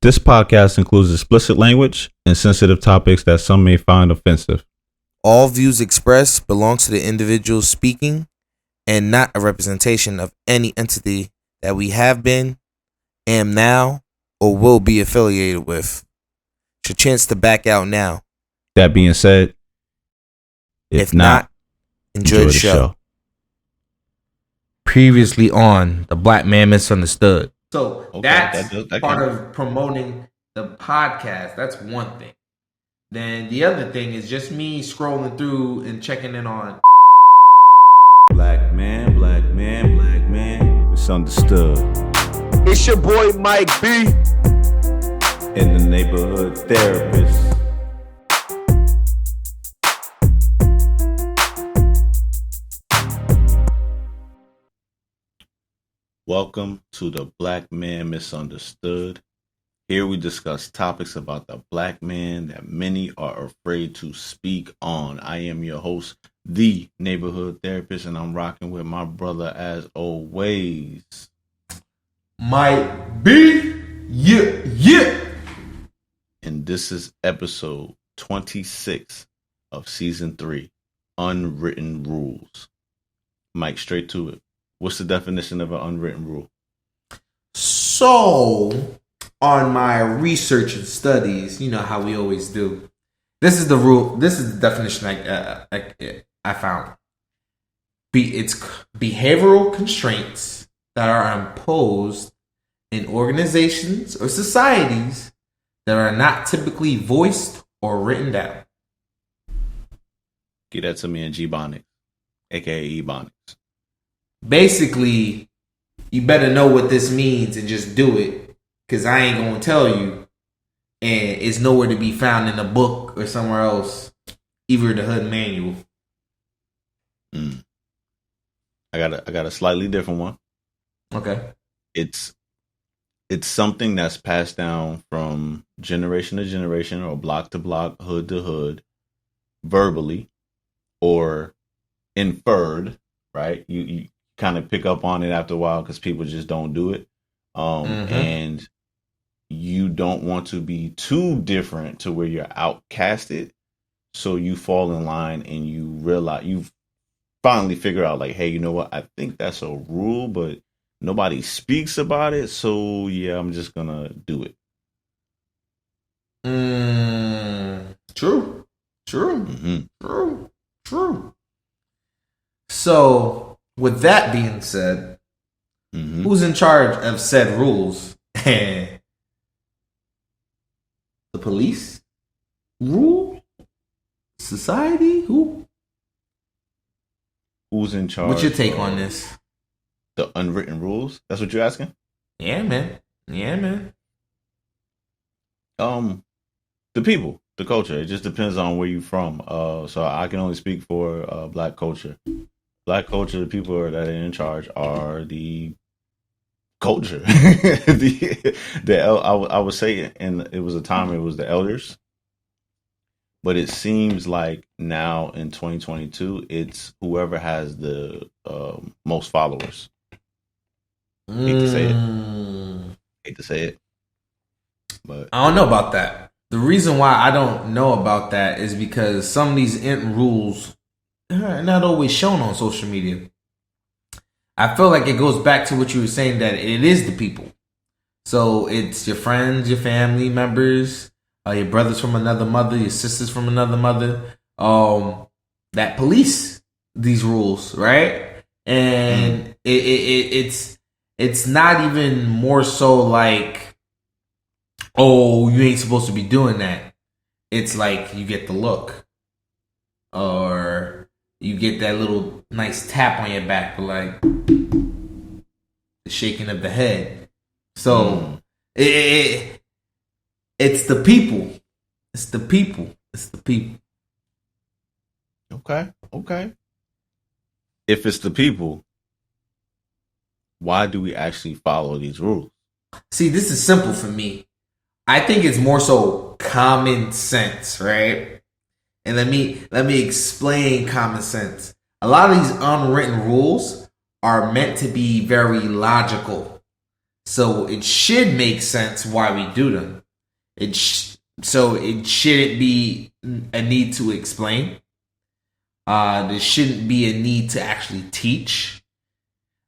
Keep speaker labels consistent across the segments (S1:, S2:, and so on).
S1: This podcast includes explicit language and sensitive topics that some may find offensive.
S2: All views expressed belong to the individual speaking and not a representation of any entity that we have been, am now, or will be affiliated with. It's your chance to back out now.
S1: That being said,
S2: If not, enjoy the show.
S3: Previously on The Black Man Misunderstood. So
S1: Okay,
S3: that's
S1: that
S3: part
S1: can-
S3: of promoting the podcast. That's one thing. Then the other thing is just me scrolling through and checking in on
S1: Black man, misunderstood.
S4: It's your boy Mike B.
S1: In the neighborhood therapist. Welcome to the Black Man Misunderstood. Here we discuss topics about the black man that many are afraid to speak on. I am your host, the neighborhood therapist, and I'm rocking with my brother as always.
S3: Mike B. Yeah.
S1: And this is episode 26 of season 3, Unwritten Rules. Mike, straight to it. What's the definition of an unwritten rule?
S3: So, on my research and studies, you know how we always do. This is the rule. This is the definition I found. It's behavioral constraints that are imposed in organizations or societies that are not typically voiced or written down.
S1: Get that to me in G-Bonics, aka Ebonics.
S3: Basically, you better know what this means and just do it, because I ain't gonna tell you, and it's nowhere to be found in a book or somewhere else, either the hood manual.
S1: I got a slightly different one.
S3: Okay.
S1: It's something that's passed down from generation to generation, or block to block, hood to hood, verbally, or inferred. Right? You kind of pick up on it after a while because people just don't do it. And you don't want to be too different to where you're outcasted. So you fall in line and you realize, you finally figure out, like, hey, you know what? I think that's a rule, but nobody speaks about it. So yeah, I'm just going to do it.
S3: True.
S1: Mm-hmm.
S3: True. So, with that being said, who's in charge of said rules? The police? Rule? Society? Who?
S1: Who's in charge?
S3: What's your take on this?
S1: The unwritten rules? That's what you're asking?
S3: Yeah, man.
S1: The people, the culture. It just depends on where you're from. So I can only speak for black culture. Black culture, the people that are in charge are the culture. I would say, and it was a time it was the elders, but it seems like now in 2022, it's whoever has the most followers. Hate to say it, but
S3: I don't know about that. The reason why I don't know about that is because some of these rules are not always shown on social media. I feel like it goes back to what you were saying, that it is the people. So it's your friends, your family members, your brothers from another mother, your sisters from another mother, that police these rules, right? And it's not even more so like, oh, you ain't supposed to be doing that. It's like you get the look, or you get that little nice tap on your back, but like the shaking of the head. So it's the people. It's the people.
S1: Okay. If it's the people, why do we actually follow these rules?
S3: See, this is simple for me. I think it's more so common sense, right? And let me explain common sense. A lot of these unwritten rules are meant to be very logical. So it should make sense why we do them. So it shouldn't be a need to explain. There shouldn't be a need to actually teach.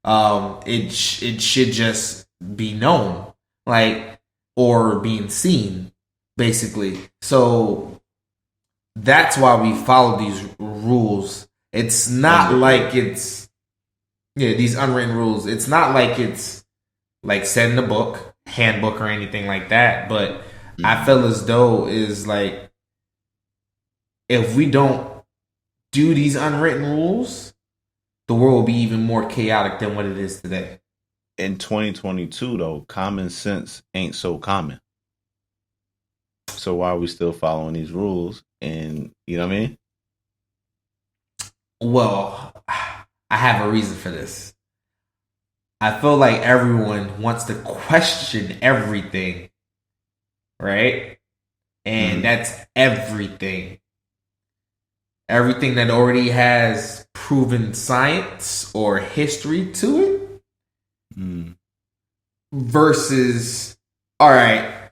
S3: It should just be known, like, or being seen, basically. So that's why we follow these rules. It's not like it's these unwritten rules. It's not like it's like said in the book, handbook, or anything like that. But I feel as though is like if we don't do these unwritten rules, the world will be even more chaotic than what it is today.
S1: In 2022, though, common sense ain't so common. So why are we still following these rules? And you know what I mean?
S3: Well, I have a reason for this. I feel like everyone wants to question everything, right? And that's everything. Everything that already has proven science or history to it. Versus, all right,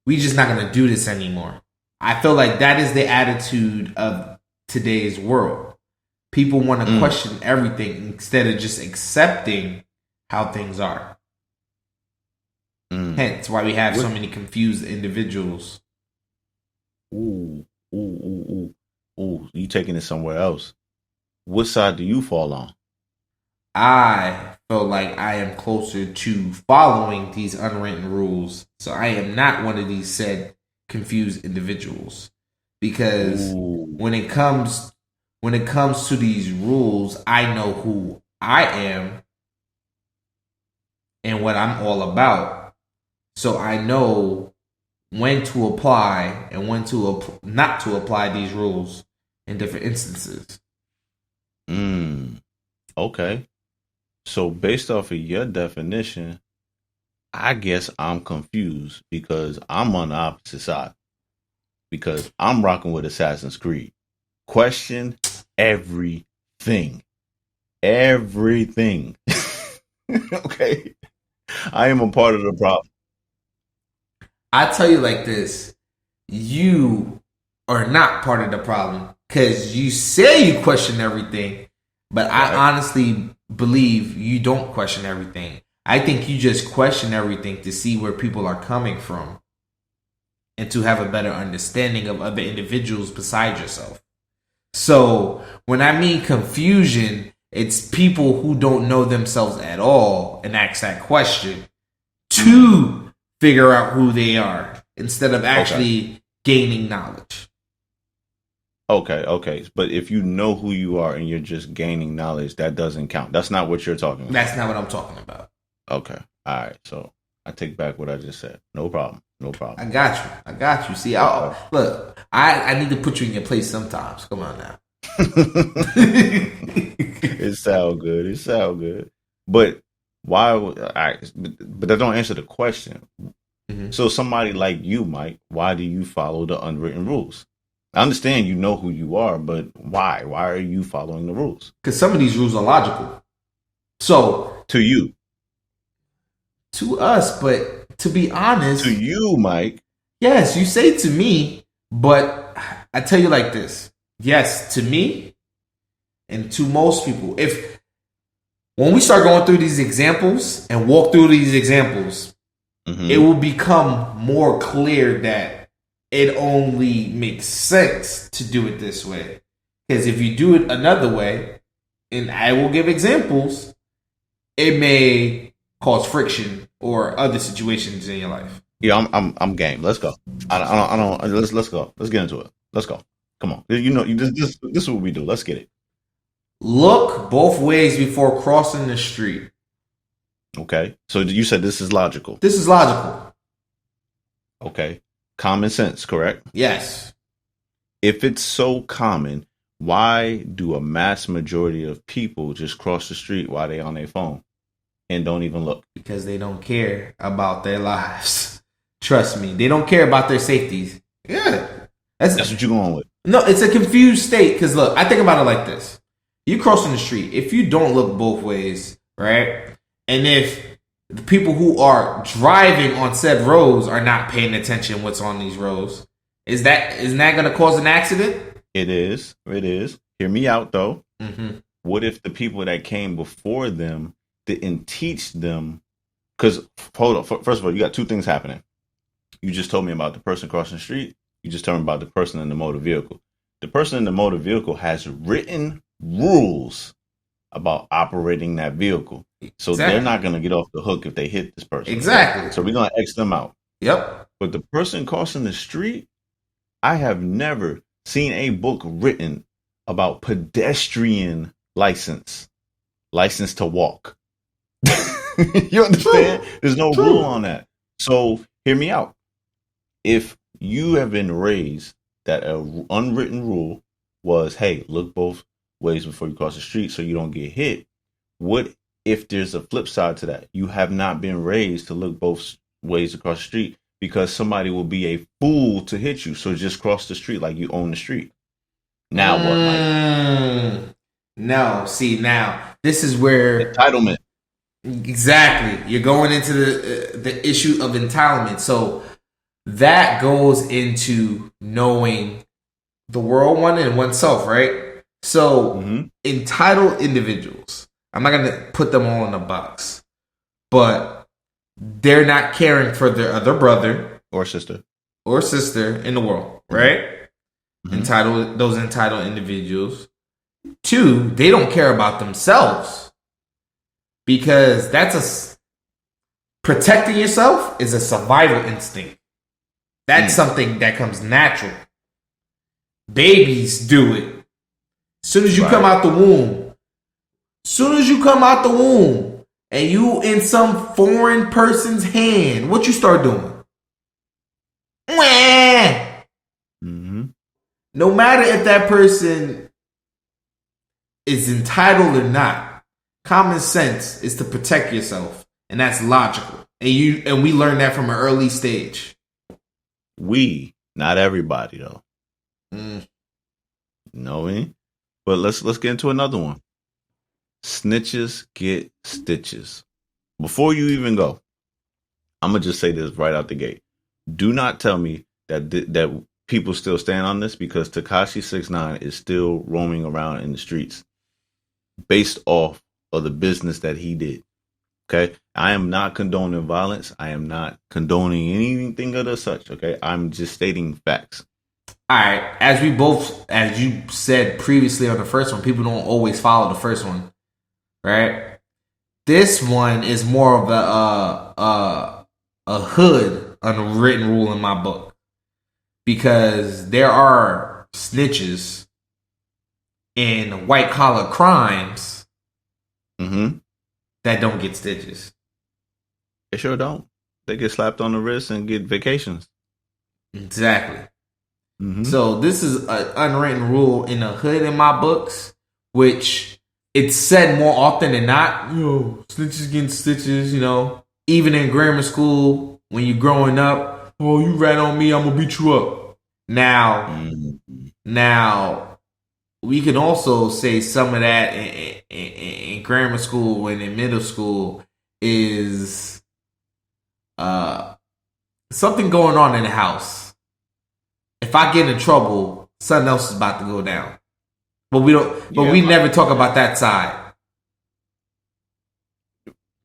S3: we just not going to do this anymore. I feel like that is the attitude of today's world. People want to question everything instead of just accepting how things are. Hence why we have so many confused individuals.
S1: Ooh, you taking it somewhere else. What side do you fall on?
S3: I feel like I am closer to following these unwritten rules. So I am not one of these said confused individuals. Because when it comes to these rules, I know who I am and what I'm all about. So I know when to apply and when to not to apply these rules in different instances.
S1: Okay. So based off of your definition, I guess I'm confused because I'm on the opposite side. Because I'm rocking with Assassin's Creed. Question everything. Everything. Okay. I am a part of the problem.
S3: I tell you like this. You are not part of the problem because you say you question everything, but right. I honestly believe you don't question everything. I think you just question everything to see where people are coming from and to have a better understanding of other individuals beside yourself. So when I mean confusion, it's people who don't know themselves at all and ask that question to figure out who they are instead of actually gaining knowledge.
S1: Okay. But if you know who you are and you're just gaining knowledge, that doesn't count. That's not what you're talking about.
S3: That's not what I'm talking about.
S1: Okay. All right. So I take back what I just said. No problem.
S3: I got you. See, look, I need to put you in your place sometimes. Come on now.
S1: It sound good. But why? But that don't answer the question. So somebody like you, Mike, why do you follow the unwritten rules? I understand you know who you are, but why? Why are you following the rules?
S3: Because some of these rules are logical. So
S1: to you,
S3: to us, but to be honest,
S1: to you, Mike.
S3: Yes, you say to me, but I tell you like this. Yes, to me and to most people. When we start going through these examples and walk through these examples, it will become more clear that it only makes sense to do it this way. Because if you do it another way, and I will give examples, it may cause friction or other situations in your life.
S1: Yeah, I'm game. Let's go. I don't. Let's go. Let's get into it. Let's go. Come on. You know, this is what we do. Let's get it.
S3: Look both ways before crossing the street.
S1: Okay. So you said this is logical.
S3: This is logical.
S1: Okay. Common sense, correct?
S3: Yes.
S1: If it's so common, why do a mass majority of people just cross the street while they on their phone and don't even look? Because
S3: they don't care about their lives. Trust me. They don't care about their safeties. Yeah.
S1: That's what you're going with.
S3: No, it's a confused state. Because look, I think about it like this. You crossing the street. If you don't look both ways, right? And if the people who are driving on said roads are not paying attention what's on these roads. Isn't that going to cause an accident?
S1: It is. It is. Hear me out, though.
S3: Mm-hmm.
S1: What if the people that came before them didn't teach them? Because, hold on. First of all, you got two things happening. You just told me about the person crossing the street. You just told me about the person in the motor vehicle. The person in the motor vehicle has written rules about operating that vehicle. So
S3: Exactly.
S1: they're not going to get off the hook if they hit this person.
S3: Exactly.
S1: So we're going to X them out.
S3: Yep.
S1: But the person crossing the street, I have never seen a book written about pedestrian license to walk. You understand? There's no rule on that. So hear me out. If you have been raised that an unwritten rule was, hey, look both ways before you cross the street so you don't get hit. What if there's a flip side to that? You have not been raised to look both ways across the street because somebody will be a fool to hit you. So just cross the street like you own the street. Now what, Mike?
S3: No, see, now this is where
S1: entitlement.
S3: Exactly. You're going into the issue of entitlement. So that goes into knowing the world one and oneself, right? So entitled individuals, I'm not going to put them all in a box, but they're not caring for their other brother
S1: or sister
S3: in the world, right? Those entitled individuals. 2, they don't care about themselves. Because protecting yourself is a survival instinct. That's something that comes natural. Babies do it. As soon as you come out the womb, and you in some foreign person's hand, what you start doing? No matter if that person is entitled or not. Common sense is to protect yourself, and that's logical. And we learned that from an early stage.
S1: Not everybody though. Know me? But let's get into another one. Snitches get stitches. Before you even go, I'm gonna just say this right out the gate. Do not tell me that people still stand on this because Tekashi 6ix9ine is still roaming around in the streets based off of the business that he did. Okay, I am not condoning violence. I am not condoning anything of the such. Okay, I'm just stating facts.
S3: All right, as you said previously on the first one, people don't always follow the first one, right? This one is more of a hood unwritten rule in my book because there are snitches in white collar crimes that don't get stitches.
S1: They sure don't. They get slapped on the wrist and get vacations.
S3: Exactly. So this is an unwritten rule in the hood in my books, which it's said more often than not. Snitches getting stitches. Even in grammar school when you're growing up. Oh, you rat on me, I'm gonna beat you up. Now, we can also say some of that in grammar school and in middle school is something going on in the house. If I get in trouble, something else is about to go down. But we don't. But we never talk about that side.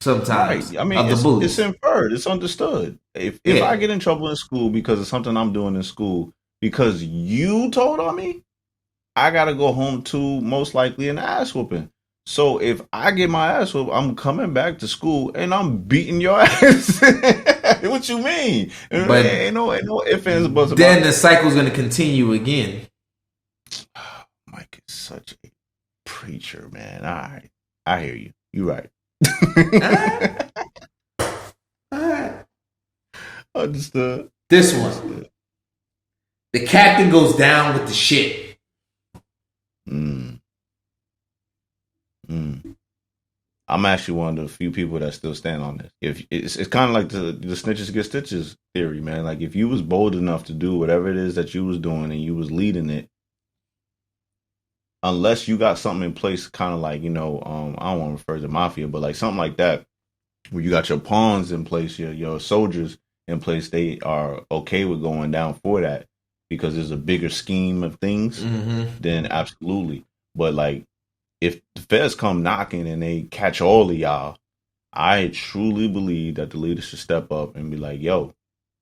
S3: Sometimes,
S1: right. I mean, it's inferred. It's understood. If I get in trouble in school because of something I'm doing in school, because you told on me, I gotta go home to most likely an ass whooping. So if I get my ass whooped, I'm coming back to school and I'm beating your ass. What you mean?
S3: But
S1: ain't no ifs, ands, buts.
S3: Then the cycle's gonna continue again.
S1: Mike is such a preacher, man. All right, I hear you. You right.
S3: All right.
S1: Understood.
S3: This one. The captain goes down with the shit.
S1: I'm actually one of the few people that still stand on this. If it's kind of like the snitches get stitches theory, man. Like if you was bold enough to do whatever it is that you was doing and you was leading it, unless you got something in place, kind of like I don't want to refer to mafia, but like something like that, When you got your pawns in place, your soldiers in place, they are okay with going down for that because there's a bigger scheme of things. Then absolutely. But like, if the feds come knocking and they catch all of y'all, I truly believe that the leaders should step up and be like, yo,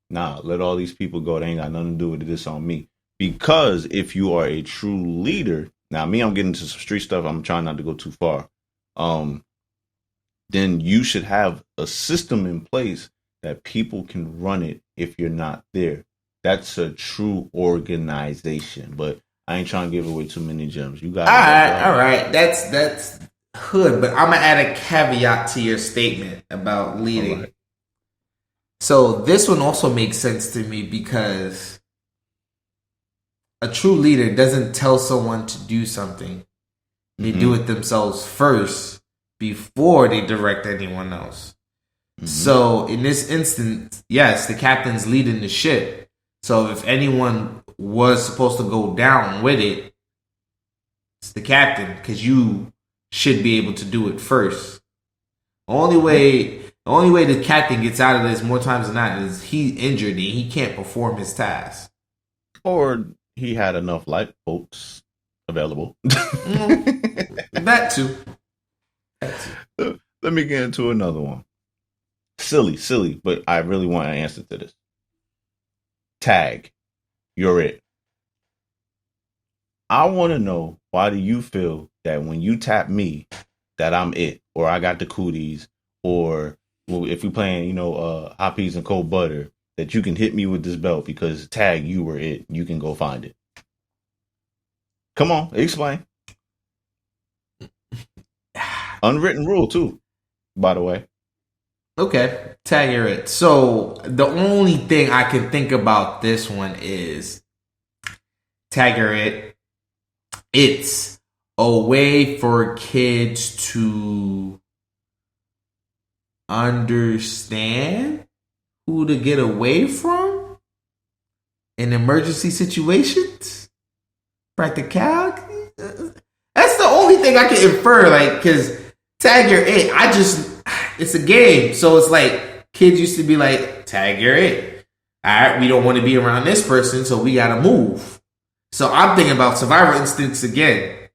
S1: nah, let all these people go. They ain't got nothing to do with this on me. Because if you are a true leader, now me, I'm getting into some street stuff. I'm trying not to go too far. Then you should have a system in place that people can run it if you're not there. That's a true organization. But I ain't trying to give away too many gems. You got
S3: all right. That's hood, but I'm gonna add a caveat to your statement about leading. Right. So this one also makes sense to me because a true leader doesn't tell someone to do something. They do it themselves first before they direct anyone else. So in this instance, yes, the captain's leading the ship. So if anyone was supposed to go down with it, it's the captain, because you should be able to do it first. The only way the captain gets out of this more times than not is he's injured and he can't perform his task.
S1: Or he had enough lifeboats available.
S3: That too.
S1: Let me get into another one. Silly, but I really want an answer to this. Tag, you're it. I want to know, why do you feel that when you tap me, that I'm it, or I got the cooties, or if you're playing, hot peas and cold butter, that you can hit me with this belt because tag, you were it. You can go find it. Come on, explain. Unwritten rule too, by the way.
S3: Okay, tag, you're it. So the only thing I can think about this one is tag, you're it. It's a way for kids to understand who to get away from in emergency situations. Practicality. That's the only thing I can infer, like, because tag, you're it. It's a game. So it's like, kids used to be like, tag, you're it. All right, we don't want to be around this person, so we got to move. So I'm thinking about survival instincts again.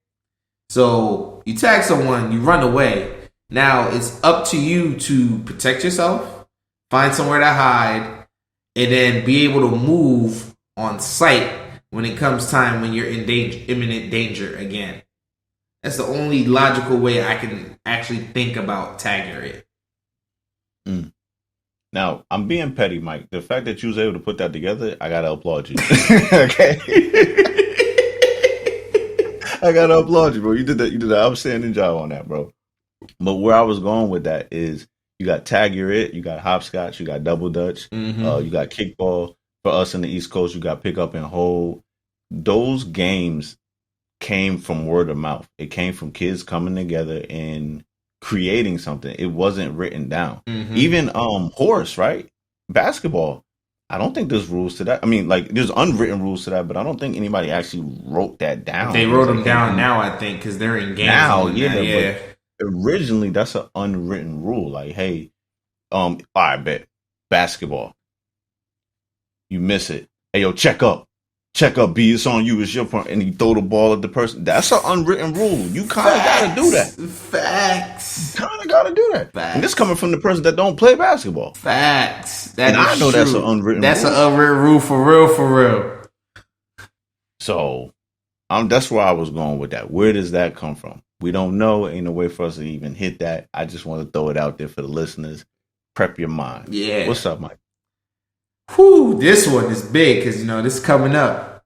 S3: So you tag someone, you run away. Now it's up to you to protect yourself, find somewhere to hide, and then be able to move on sight when it comes time when you're in imminent danger again. That's the only logical way I can actually think about tagging it.
S1: Now, I'm being petty, Mike. The fact that you was able to put that together, I gotta applaud you. Okay. I gotta applaud you, bro. You did an outstanding job on that, bro. But where I was going with that is, you got tag, you're it, you got hopscotch, you got double dutch, you got kickball. For us in the East Coast, you got pick up and hold. Those games came from word of mouth. It came from kids coming together and creating something. It wasn't written down. Even horse, right? Basketball. I don't think there's rules to that. I mean, like, there's unwritten rules to that, but I don't think anybody actually wrote that down.
S3: They wrote them down now, I think, because they're in games
S1: now. Yeah. But originally, that's an unwritten rule. Like, hey, I bet basketball. You miss it. Hey, yo, check up. Check up, B. It's on you. It's your point. And you throw the ball at the person. That's an unwritten rule. You kind of got to do that.
S3: Facts.
S1: You kind of got to do that.
S3: Facts.
S1: And this coming from the person that don't play basketball.
S3: Facts.
S1: And I know true. That's an unwritten
S3: That's
S1: rule.
S3: An unwritten rule for real.
S1: So, that's where I was going with that. Where does that come from? We don't know. Ain't no way for us to even hit that. I just want to throw it out there for the listeners. Prep your mind.
S3: Yeah.
S1: What's up, Mike?
S3: Whew, this one is big because, this is coming up.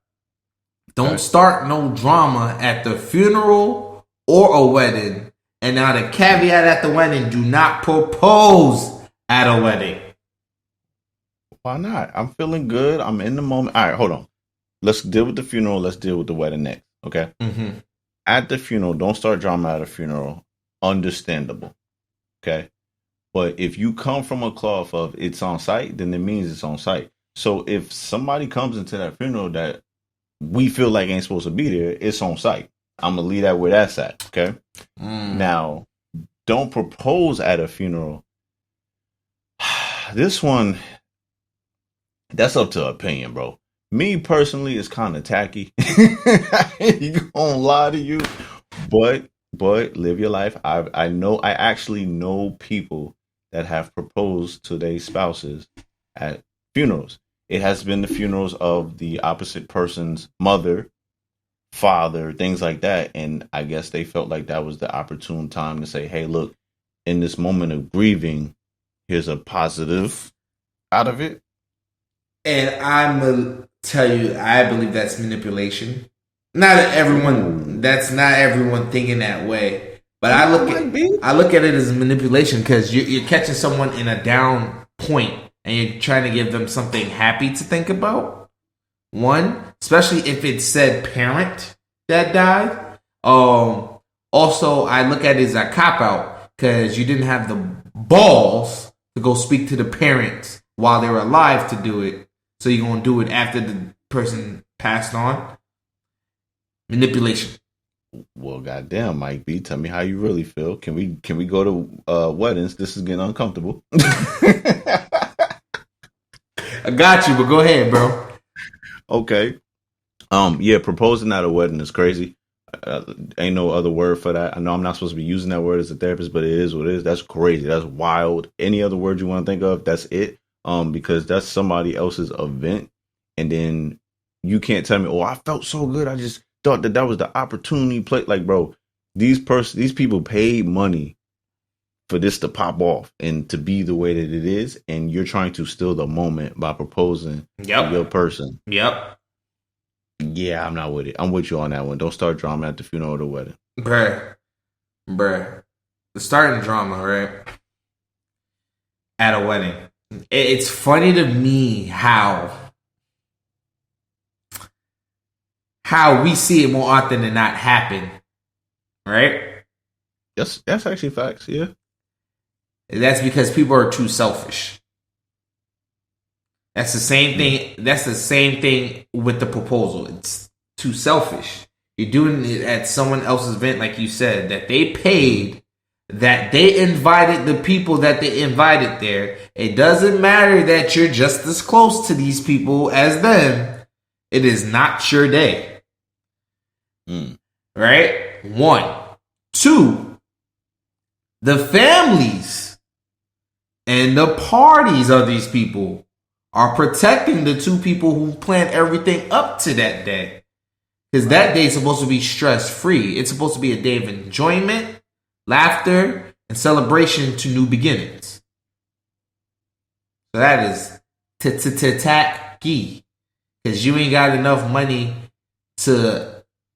S3: Don't start no drama at the funeral or a wedding. And now the caveat at the wedding, do not propose at a wedding.
S1: Why not? I'm feeling good. I'm in the moment. All right, hold on. Let's deal with the funeral. Let's deal with the wedding next, okay? At the funeral, don't start drama at a funeral. Understandable, okay? But if you come from a cloth of it's on site, then it means it's on site. So if somebody comes into that funeral that we feel like ain't supposed to be there, it's on site. I'm going to leave that where that's at, okay? Now, don't propose at a funeral This one, that's up to opinion, bro. Me personally, it's kind of tacky. I ain't gonna lie to you, but live your life. I actually know people that have proposed to their spouses at funerals. It has been the funerals of the opposite person's mother, father, things like that, and I guess they felt like that was the opportune time to say, "Hey, look, in this moment of grieving, here's a positive out of it."
S3: And I'm gonna tell you, I believe that's manipulation. Not everyone. That's not everyone thinking that way. But I look at it as manipulation because you're catching someone in a down point and you're trying to give them something happy to think about. One, especially if it's said parent that died. Also, I look at it as a cop out because you didn't have the balls to go speak to the parents while they were alive to do it. So you're gonna do it after the person passed on. Manipulation.
S1: Well, goddamn, Mike B, tell me how you really feel. Can we go to weddings? This is getting uncomfortable.
S3: I got you, but go ahead, bro.
S1: Okay. Yeah, proposing at a wedding is crazy. Ain't no other word for that. I know I'm not supposed to be using that word as a therapist, but it is what it is. That's crazy. That's wild. Any other word you want to think of, that's it. Because that's somebody else's event, and then you can't tell me, "Oh, I felt so good. I just thought that was the opportunity." Play like, bro, these people paid money for this to pop off and to be the way that it is, and you're trying to steal the moment by proposing to your person.
S3: Yep.
S1: Yeah, I'm not with it. I'm with you on that one. Don't start drama at the funeral or the wedding.
S3: Bruh. The starting drama, right? At a wedding. It's funny to me how we see it more often than not happen, right?
S1: That's actually facts, yeah.
S3: That's because people are too selfish. That's the same thing. That's the same thing with the proposal. It's too selfish. You're doing it at someone else's event, like you said, that they paid, that they invited the people that they invited there. It doesn't matter that you're just as close to these people as them. It is not your day. Right? 1. 2, the families and the parties of these people are protecting the 2 people who planned everything up to that day. Because that day is supposed to be stress-free. It's supposed to be a day of enjoyment, laughter, and celebration to new beginnings. So that is tacky. Because you ain't got enough money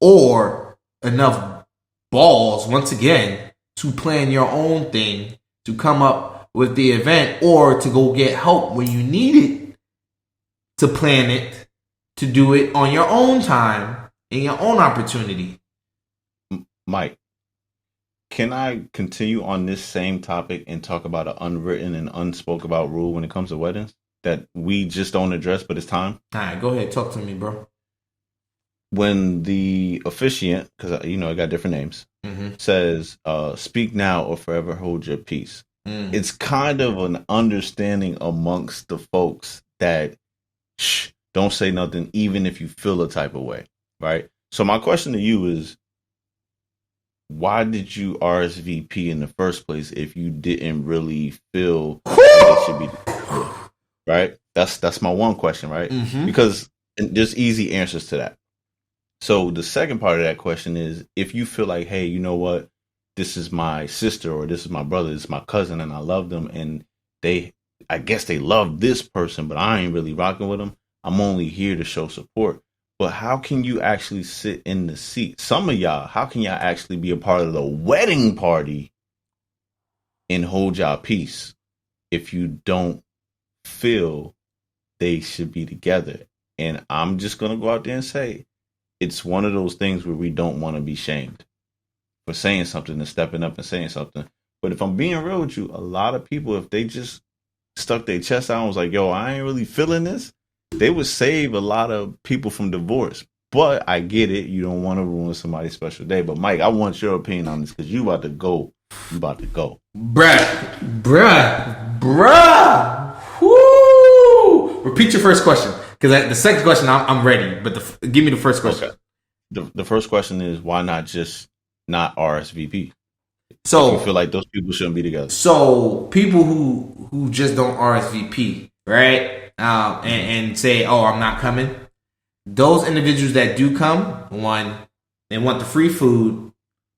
S3: or enough balls, once again, to plan your own thing, to come up with the event, or to go get help when you need it, to plan it, to do it on your own time, in your own opportunity.
S1: Mike, can I continue on this same topic and talk about an unwritten and unspoken about rule when it comes to weddings that we just don't address, but it's time?
S3: All right, go ahead. Talk to me, bro.
S1: When the officiant, because I got different names, says, "Speak now or forever hold your peace." It's kind of an understanding amongst the folks that don't say nothing, even if you feel a type of way, right? So my question to you is, why did you RSVP in the first place if you didn't really feel it should be, right? That's my one question, right? Because there's easy answers to that. So the second part of that question is, if you feel like, hey, you know what, this is my sister or this is my brother, this is my cousin, and I love them, and I guess they love this person, but I ain't really rocking with them. I'm only here to show support. But how can you actually sit in the seat? Some of y'all, how can y'all actually be a part of the wedding party and hold y'all peace if you don't feel they should be together? And I'm just going to go out there and say, it's one of those things where we don't want to be shamed for saying something and stepping up and saying something. But if I'm being real with you, a lot of people, if they just stuck their chest out and was like, yo, I ain't really feeling this, they would save a lot of people from divorce. But I get it. You don't want to ruin somebody's special day. But Mike, I want your opinion on this because you about to go. You about to go.
S3: Bruh. Repeat your first question, because the second question I'm ready, but give me the first question.
S1: Okay. The first question is, why not just not RSVP?
S3: So
S1: if you feel like those people shouldn't be together.
S3: So people who just don't RSVP, right? And say, "Oh, I'm not coming." Those individuals that do come, one, they want the free food.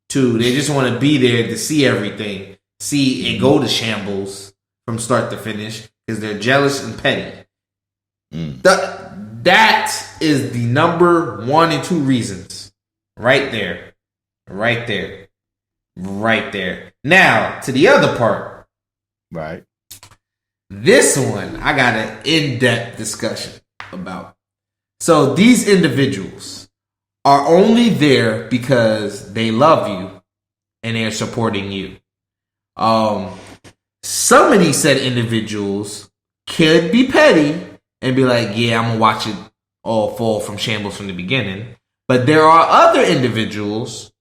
S3: Two, they just want to be there to see everything, see it go to shambles from start to finish because they're jealous and petty. That is the number 1 and 2 reasons, right there. Now to the other part,
S1: right?
S3: This one I got an in-depth discussion about. So these individuals are only there because they love you and they're supporting you. Some of these said individuals could be petty and be like, yeah, I'm going to watch it all fall from shambles from the beginning. But there are other individuals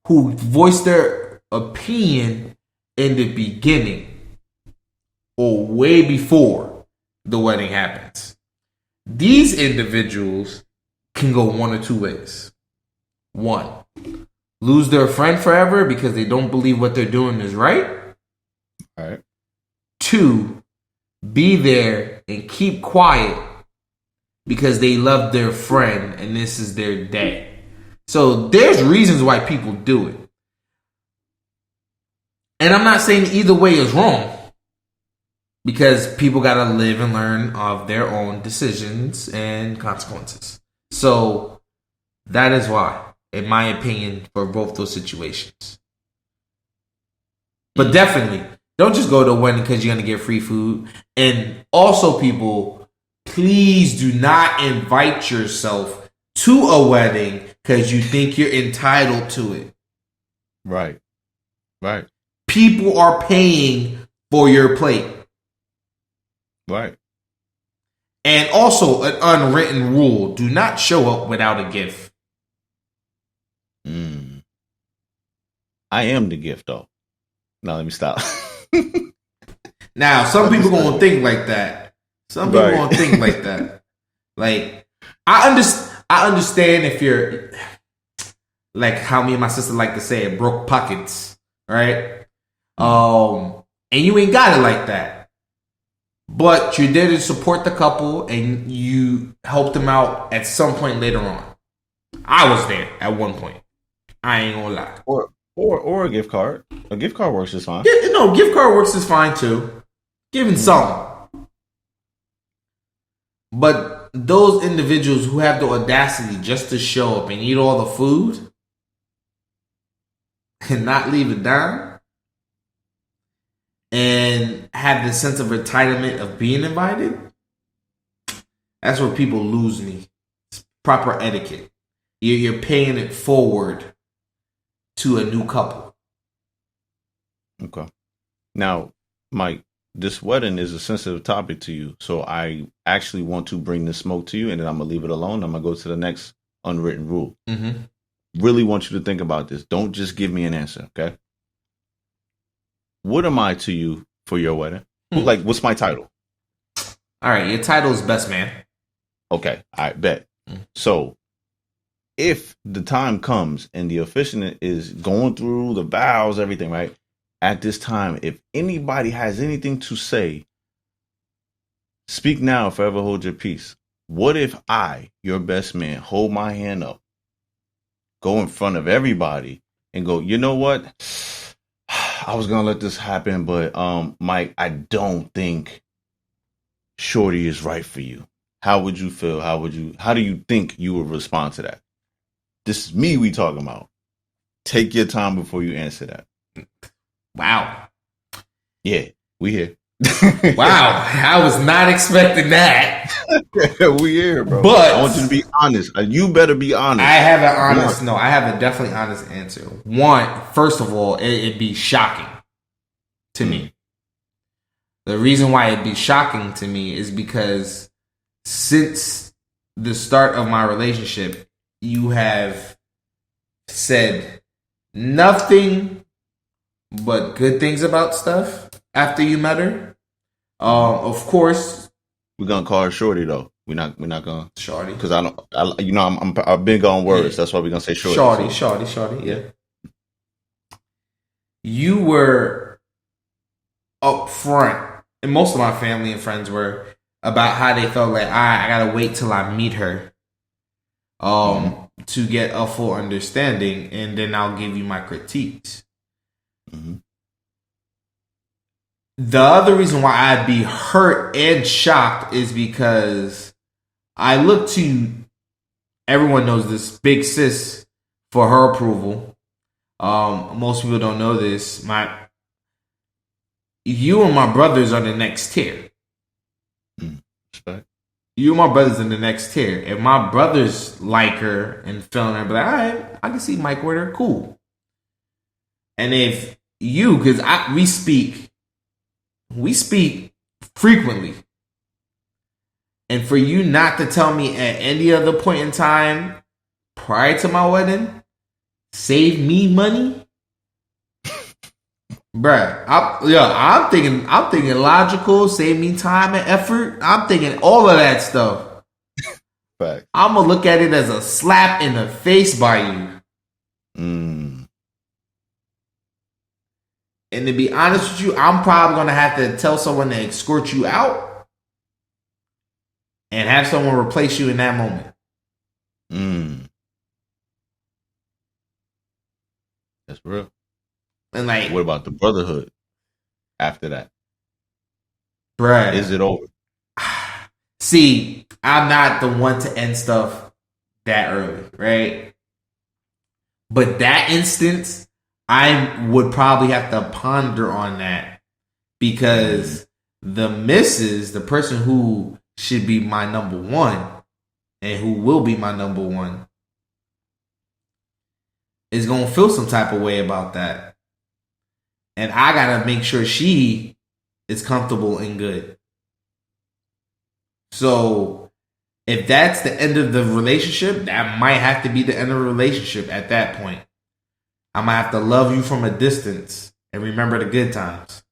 S3: who voice their opinion in the beginning or way before the wedding happens. These individuals can go one or two ways. One, lose their friend forever because they don't believe what they're doing is right.
S1: All right.
S3: Two, be there and keep quiet because they love their friend and this is their day. So there's reasons why people do it. And I'm not saying either way is wrong, because people got to live and learn of their own decisions and consequences. So that is why, in my opinion, for both those situations. But definitely, don't just go to a wedding because you're going to get free food. And also, people, please do not invite yourself to a wedding because you think you're entitled to it.
S1: Right.
S3: People are paying for your plate.
S1: Right.
S3: And also, an unwritten rule: do not show up without a gift.
S1: I am the gift, though. Now let me stop.
S3: Now, some people gonna think like that. Some people gonna think like that. Like, I understand if you're like how me and my sister like to say it, broke pockets, right? And you ain't got it like that. But you're there to support the couple and you help them out at some point later on. I was there at one point. I ain't gonna lie.
S1: Or a gift card. A gift card works just fine.
S3: Yeah, no, gift card works is fine too. Giving some. But those individuals who have the audacity just to show up and eat all the food and not leave a dime and have the sense of entitlement of being invited, that's where people lose me. It's proper etiquette. You're paying it forward to a new couple.
S1: Okay. Now, Mike, this wedding is a sensitive topic to you, so I actually want to bring the smoke to you, and then I'm going to leave it alone. I'm going to go to the next unwritten rule. Really want you to think about this. Don't just give me an answer, okay? What am I to you for your wedding? Like, what's my title?
S3: All right, your title is best man.
S1: Okay, I bet. So, if the time comes and the officiant is going through the vows, everything, right? At this time, if anybody has anything to say, speak now, forever hold your peace. What if I, your best man, hold my hand up, go in front of everybody and go, you know what? I was going to let this happen, but Mike, I don't think Shorty is right for you. How would you feel? How do you think you would respond to that? This is me we talking about. Take your time before you answer that.
S3: Wow.
S1: Yeah, we here.
S3: Wow, I was not expecting that.
S1: We here, bro.
S3: But
S1: I want you to be honest. You better be honest.
S3: I have a definitely honest answer. One, first of all, it'd be shocking to me. The reason why it'd be shocking to me is because since the start of my relationship, you have said nothing but good things about stuff after you met her. Of course,
S1: We're gonna call her Shorty though. We're not gonna
S3: Shorty.
S1: because I'm big on words. That's why we're gonna say Shorty.
S3: Shorty. Yeah. You were up front, and most of my family and friends were about how they felt like I gotta wait till I meet her, to get a full understanding, and then I'll give you my critiques.
S1: Mm-hmm.
S3: The other reason why I'd be hurt and shocked is because I look to, everyone knows this, Big Sis for her approval. Most people don't know this. You and my brothers are the next tier.
S1: Respect.
S3: You and my brothers in the next tier. If my brothers like her and feeling her, be like, all right, I can see Mike with her, cool. And if you, because we speak frequently, and for you not to tell me at any other point in time prior to my wedding, save me money, bruh. I'm thinking logical, save me time and effort. I'm thinking all of that stuff.
S1: Fact.
S3: I'm gonna look at it as a slap in the face by you. And to be honest with you, I'm probably gonna have to tell someone to escort you out and have someone replace you in that moment.
S1: That's real.
S3: And like,
S1: what about the brotherhood after that?
S3: bruh,
S1: Is it over?
S3: See, I'm not the one to end stuff that early, right? But that instance, I would probably have to ponder on that because the missus, the person who should be my number one and who will be my number one, is going to feel some type of way about that. And I got to make sure she is comfortable and good. So if that's the end of the relationship, that might have to be the end of the relationship at that point. I might have to love you from a distance and remember the good times.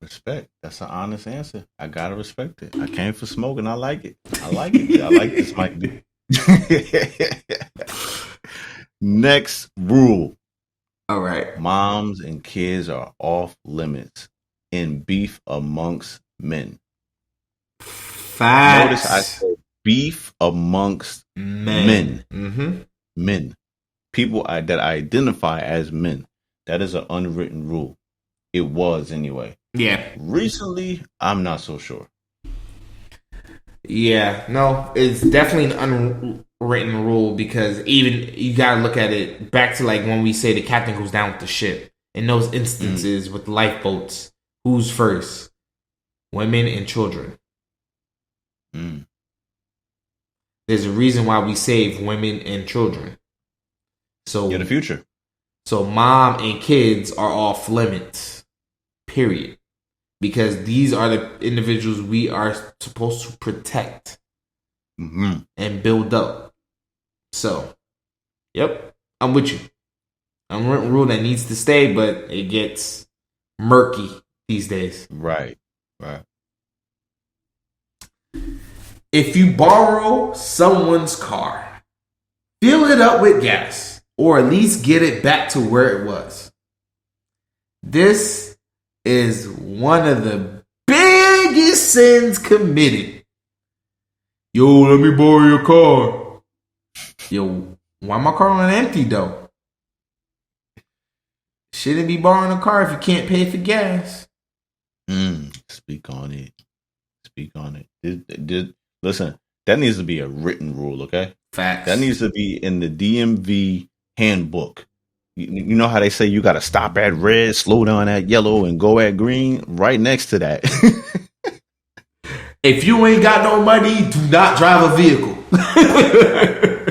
S1: Respect. That's an honest answer. I gotta respect it. I came for smoking. I like it. I like this, Mike. Next rule.
S3: All right.
S1: Moms and kids are off limits in beef amongst men.
S3: Facts.
S1: Notice I said beef amongst men.
S3: Mm-hmm.
S1: Men. People that identify as men. That is an unwritten rule. It was anyway.
S3: Yeah.
S1: Recently, I'm not so sure.
S3: Yeah. No, it's definitely an unwritten rule because even you got to look at it back to like when we say the captain goes down with the ship. In those instances with lifeboats, who's first? Women and children. There's a reason why we save women and children. So
S1: in the future.
S3: So mom and kids are off limits. Period. Because these are the individuals we are supposed to protect and build up. So, yep, I'm with you. Unwritten rule that needs to stay, but it gets murky these days.
S1: Right.
S3: If you borrow someone's car, fill it up with gas, or at least get it back to where it was. This is one of the biggest sins committed. Yo, let me borrow your car. Yo, why my car on empty though? Shouldn't be borrowing a car if you can't pay for gas.
S1: Speak on it. Listen, that needs to be a written rule, okay?
S3: Facts.
S1: That needs to be in the DMV handbook. You know how they say you got to stop at red, slow down at yellow, and go at green? Right next to that.
S3: If you ain't got no money, do not drive a vehicle.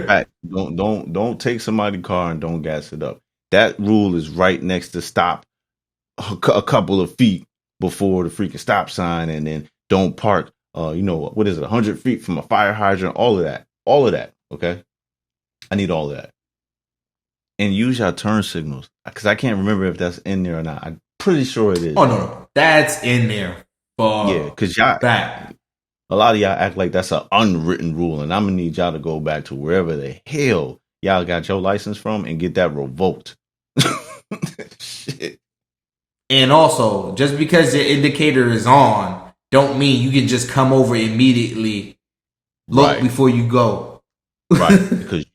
S1: Right. Don't take somebody's car and don't gas it up. That rule is right next to stop a couple of feet before the freaking stop sign, and then don't park. What is it? 100 feet from a fire hydrant. All of that. Okay. I need all of that. And use your turn signals because I can't remember if that's in there or not. I'm pretty sure it is.
S3: Oh no, that's in there.
S1: Yeah, because y'all. A lot of y'all act like that's an unwritten rule, and I'm gonna need y'all to go back to wherever the hell y'all got your license from and get that revoked. Shit.
S3: And also, just because the indicator is on, don't mean you can just come over immediately. Look
S1: Right.
S3: before you go.
S1: Right. Because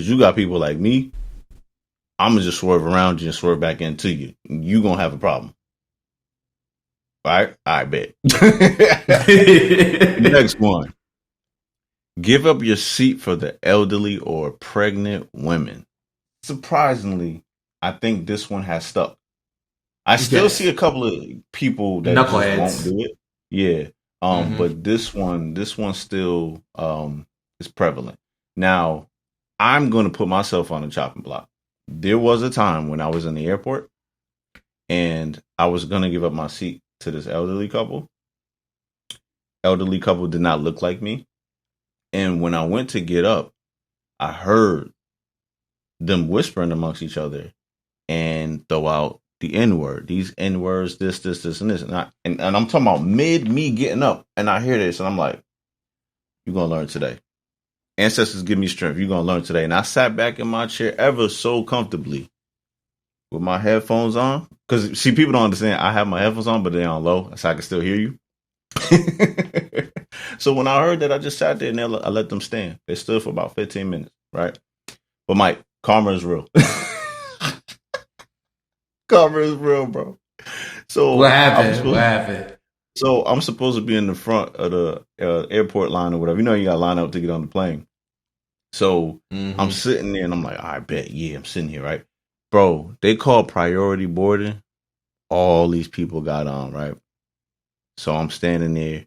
S1: you got people like me. I'm gonna just swerve around you and swerve back into you. You gonna have a problem. All right? I bet. Next one. Give up your seat for the elderly or pregnant women. Surprisingly, I think this one has stuck. I still see a couple of people that just won't do it. Yeah. But this one still is prevalent. Now, I'm gonna put myself on the chopping block. There was a time when I was in the airport and I was gonna give up my seat to this elderly couple. Elderly couple did not look like me. And when I went to get up, I heard them whispering amongst each other and throw out the N-word. These N-words, this, and this. And I'm talking about mid me getting up. And I hear this and I'm like, you're going to learn today. Ancestors give me strength. You're going to learn today. And I sat back in my chair ever so comfortably with my headphones on. Because, see, people don't understand. I have my headphones on, but they're on low, so I can still hear you. So when I heard that, I just sat there and I let them stand. They stood for about 15 minutes, right? But Mike, karma is real. Karma is real, bro. So
S3: what happened?
S1: So I'm supposed to be in the front of the airport line or whatever. You know, you got to line up to get on the plane. So I'm sitting there and I'm like, I bet, I'm sitting here, right? Bro, they call priority boarding. All these people got on, right? So I'm standing there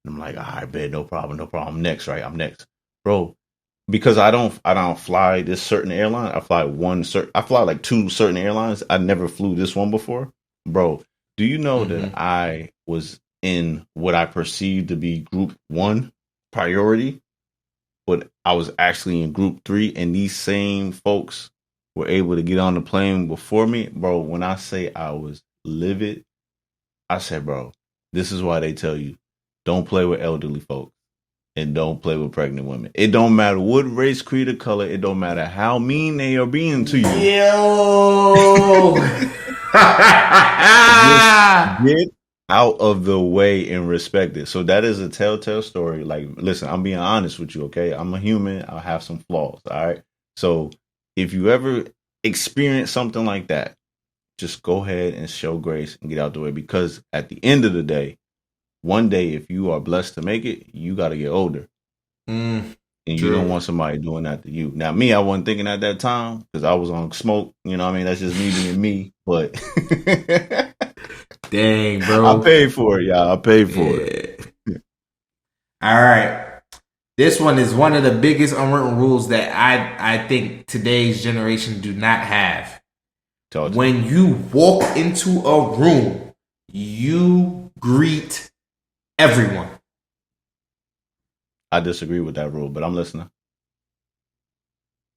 S1: and I'm like, I bet, no problem. I'm next, right? I'm next. Bro, because I don't fly this certain airline. I fly like two certain airlines. I never flew this one before. Bro, do you know that I was in what I perceived to be group 1 priority, but I was actually in group 3, and these same folks were able to get on the plane before me? Bro, when I say I was livid, I said, bro, this is why they tell you, don't play with elderly folks and don't play with pregnant women. It don't matter what race, creed, or color. It don't matter how mean they are being to you.
S3: Yo!
S1: Just get out of the way and respect it. So that is a telltale story. Like, listen, I'm being honest with you, okay? I'm a human. I'll have some flaws, all right? So if you ever experience something like that, just go ahead and show grace and get out the way, because at the end of the day, one day, if you are blessed to make it, you got to get older. And you don't want somebody doing that to you. Now, me, I wasn't thinking at that time because I was on smoke. You know what I mean? That's just me being me. But
S3: dang, bro.
S1: I paid for it, y'all. I paid for it.
S3: All right. This one is one of the biggest unwritten rules that I think today's generation do not have. When you walk into a room, you greet everyone.
S1: I disagree with that rule, but I'm listening.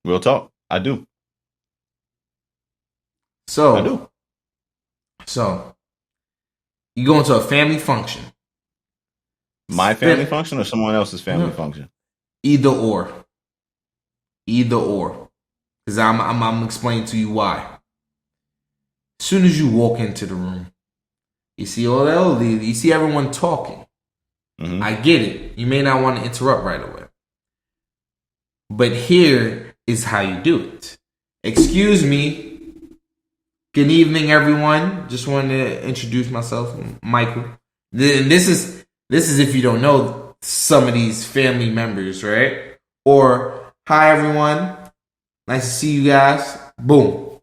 S1: Real talk. I do.
S3: So you go into a family function.
S1: My family function or someone else's family function?
S3: Either or. Because I'm explaining to you why. As soon as you walk into the room, you see all the elderly, you see everyone talking. I get it. You may not want to interrupt right away. But here is how you do it. Excuse me. Good evening, everyone. Just wanted to introduce myself, Michael. This is if you don't know some of these family members, right? Or, hi, everyone. Nice to see you guys. Boom.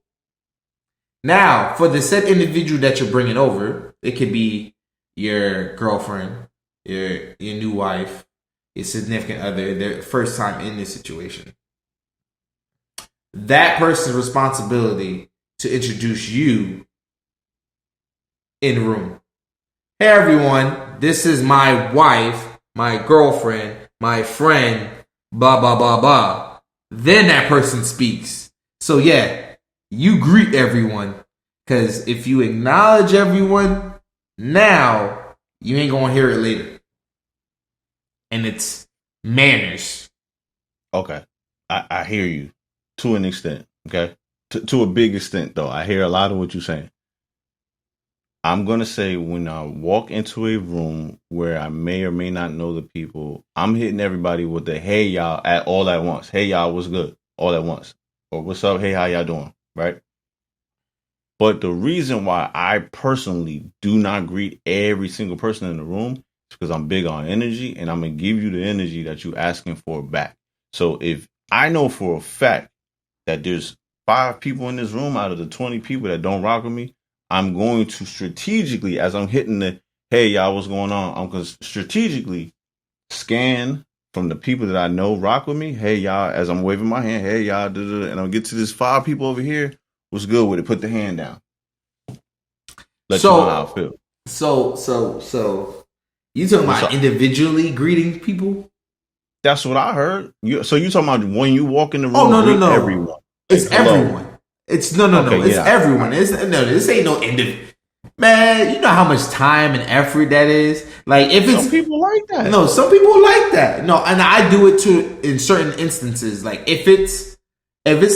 S3: Now, for the said individual that you're bringing over, it could be your girlfriend, your new wife, your significant other, their first time in this situation. That person's responsibility to introduce you in the room. Hey everyone, this is my wife, my girlfriend, my friend, blah, blah, blah, blah. Then that person speaks. So yeah, you greet everyone. Because if you acknowledge everyone now, you ain't going to hear it later. and it's manners.
S1: Okay. I hear you to an extent. Okay. To a big extent, though. I hear a lot of what you're saying. I'm going to say when I walk into a room where I may or may not know the people, I'm hitting everybody with the hey, y'all at all at once. Hey, y'all, what's good? All at once. Or what's up? Hey, how y'all doing? Right. But the reason why I personally do not greet every single person in the room is because I'm big on energy and I'm going to give you the energy that you're asking for back. So if I know for a fact that there's 5 people in this room out of the 20 people that don't rock with me, I'm going to strategically, as I'm hitting the, hey, y'all, what's going on? I'm going to strategically scan from the people that I know rock with me. Hey, y'all, as I'm waving my hand, hey, y'all, and I'll get to this 5 people over here. What's good with it? Put the hand down. Let you know how I feel.
S3: So you talking about individually greeting people?
S1: That's what I heard. So you talking about when you walk in the room?
S3: Oh no.
S1: Everyone.
S3: It's
S1: like,
S3: everyone. It's no. It's everyone. It's no. This ain't no individual. Man, you know how much time and effort that is. Like if it's
S1: some people like that.
S3: No, some people like that. No, and I do it too in certain instances. Like if it's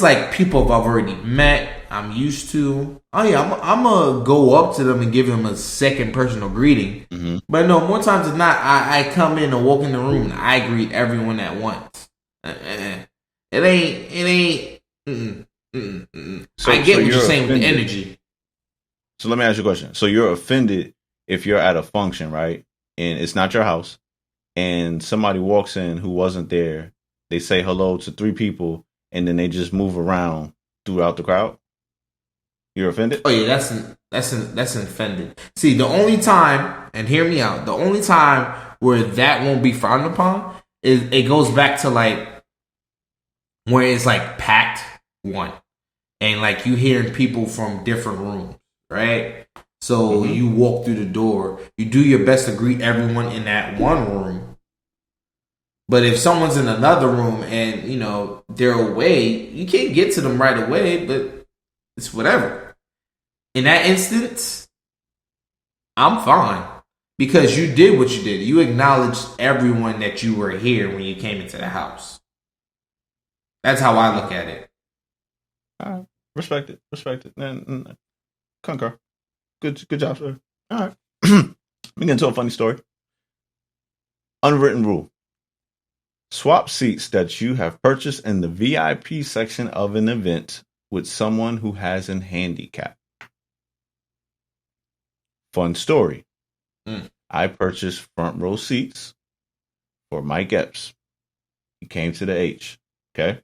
S3: like people I've already met, I'm used to. Oh yeah, I'm gonna go up to them and give them a second personal greeting.
S1: Mm-hmm.
S3: But no, more times than not, I come in and walk in the room and I greet everyone at once. It ain't. So, I get what you're saying with the energy.
S1: So let me ask you a question. So you're offended if you're at a function, right? And it's not your house, and somebody walks in who wasn't there. They say hello to 3 people, and then they just move around throughout the crowd. You're offended?
S3: Oh yeah, that's offended. See, the only time, and hear me out, the only time where that won't be frowned upon is it goes back to like where it's like packed one, and like you hearing people from different rooms, right? So you walk through the door, you do your best to greet everyone in that one room. But if someone's in another room and you know they're away, you can't get to them right away. But it's whatever. In that instance, I'm fine because you did what you did. You acknowledged everyone that you were here when you came into the house. That's how I look at it.
S1: Respect it. And concur. Good job, sir. All right. We get into a funny story. Unwritten rule. Swap seats that you have purchased in the VIP section of an event with someone who has a handicap. Fun story. I purchased front row seats for Mike Epps. He came to the H. Okay.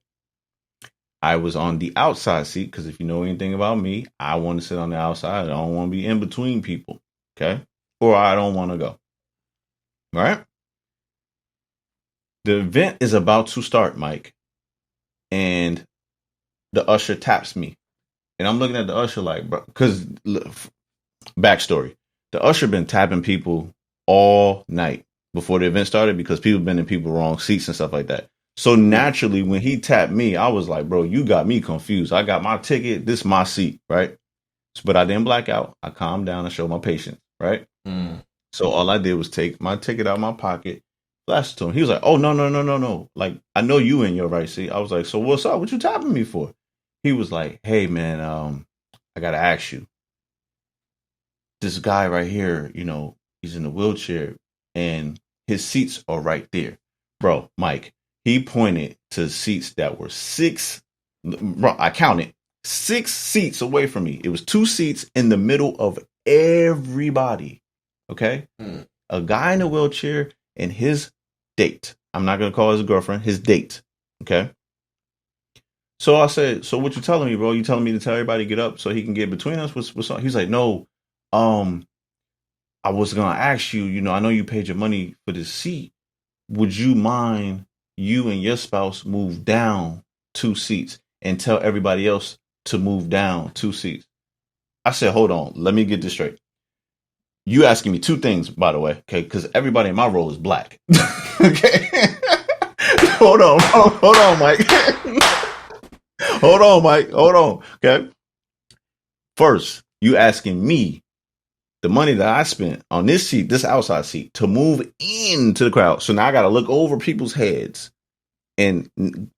S1: I was on the outside seat because if you know anything about me, I want to sit on the outside. I don't want to be in between people. Okay. Or I don't want to go. All right. The event is about to start, Mike. And the usher taps me. And I'm looking at the usher like, bro, because backstory. The usher been tapping people all night before the event started because people been in people wrong seats and stuff like that. So naturally, when he tapped me, I was like, bro, you got me confused. I got my ticket. This is my seat, right? But I didn't black out. I calmed down and showed my patience, right? So all I did was take my ticket out of my pocket, flash it to him. He was like, oh, no. Like, I know you in your right seat. I was like, so what's up? What you tapping me for? He was like, hey, man, I got to ask you. This guy right here, you know, he's in a wheelchair and his seats are right there. Bro, Mike, he pointed to seats that were 6. Bro, I counted 6 seats away from me. It was 2 seats in the middle of everybody. Okay. A guy in a wheelchair and his date. I'm not going to call his girlfriend, his date. Okay. So I said, so what you telling me, bro? You telling me to tell everybody to get up so he can get between us? What's up? He's like, no, I was going to ask you, you know, I know you paid your money for this seat. Would you mind you and your spouse move down 2 seats and tell everybody else to move down 2 seats? I said, hold on, let me get this straight. You asking me 2 things, by the way, okay? Because everybody in my role is black. Okay. Hold on, Mike. Hold on. Okay. First, you asking me the money that I spent on this seat, this outside seat, to move into the crowd. So now I got to look over people's heads and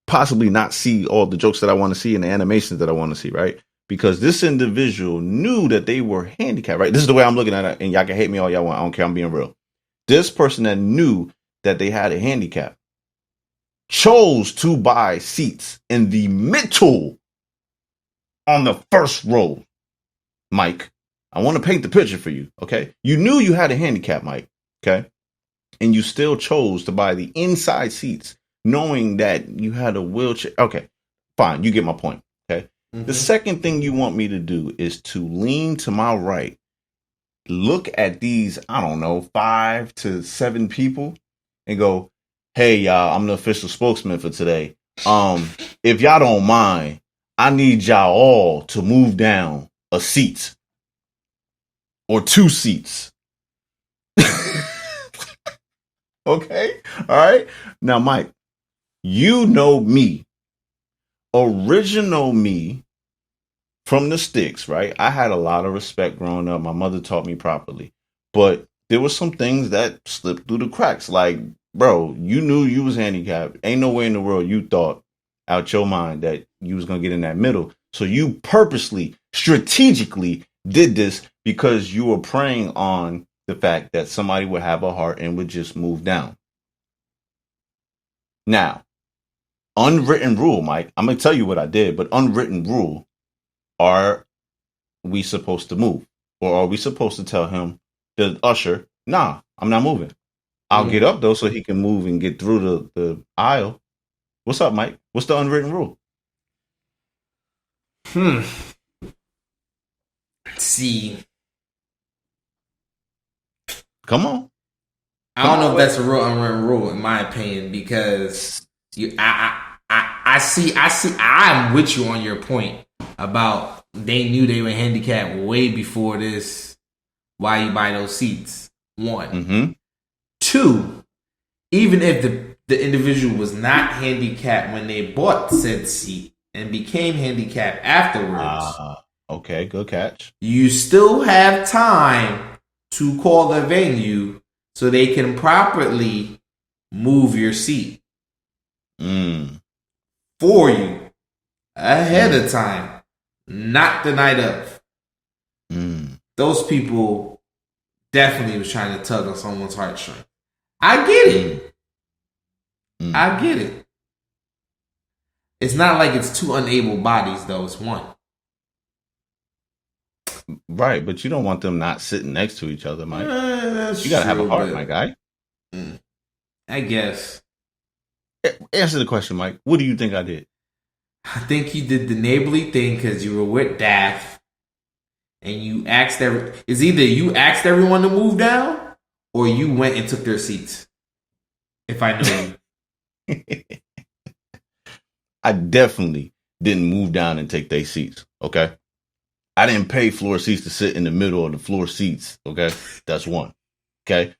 S1: possibly not see all the jokes that I want to see and the animations that I want to see, right? Because this individual knew that they were handicapped, right? This is the way I'm looking at it, and y'all can hate me all y'all want. I don't care. I'm being real. This person that knew that they had a handicap chose to buy seats in the middle on the first row, Mike. I want to paint the picture for you, okay? You knew you had a handicap, Mike, okay? And you still chose to buy the inside seats, knowing that you had a wheelchair. Okay, fine. You get my point, okay? Mm-hmm. The second thing you want me to do is to lean to my right, look at these, I don't know, 5 to 7 people and go, hey, y'all, I'm the official spokesman for today. If y'all don't mind, I need y'all all to move down a seat or 2 seats. Okay. All right. Now, Mike, you know me, original me from the sticks, right? I had a lot of respect growing up. My mother taught me properly, but there were some things that slipped through the cracks. Like, bro, you knew you was handicapped. Ain't no way in the world you thought out your mind that you was going to get in that middle. So you purposely, strategically did this because you were preying on the fact that somebody would have a heart and would just move down. Now, unwritten rule, Mike, I'm going to tell you what I did, but unwritten rule, are we supposed to move? Or are we supposed to tell him, the usher, nah, I'm not moving. I'll get up, though, so he can move and get through the aisle. What's up, Mike? What's the unwritten rule?
S3: See.
S1: Come on.
S3: I don't know if that's a real unwritten rule, in my opinion, because I see. I'm with you on your point about they knew they were handicapped way before this. Why you buy those seats? 1. Mm-hmm. 2, even if the individual was not handicapped when they bought said seat and became handicapped afterwards.
S1: Okay, good catch.
S3: You still have time to call the venue so they can properly move your seat for you ahead of time, not the night of. Those people definitely was trying to tug on someone's heartstring. I get it. I get it. It's not like it's 2 unable bodies, though. It's 1.
S1: Right, but you don't want them not sitting next to each other, Mike.
S3: You
S1: gotta have a heart, my guy.
S3: I guess.
S1: Answer the question, Mike. What do you think I did?
S3: I think you did the neighborly thing because you were with Daft, and you asked it's either you asked everyone to move down, or you went and took their seats. If I know you.
S1: I definitely didn't move down and take their seats, okay? I didn't pay floor seats to sit in the middle of the floor seats, okay? That's 1, okay?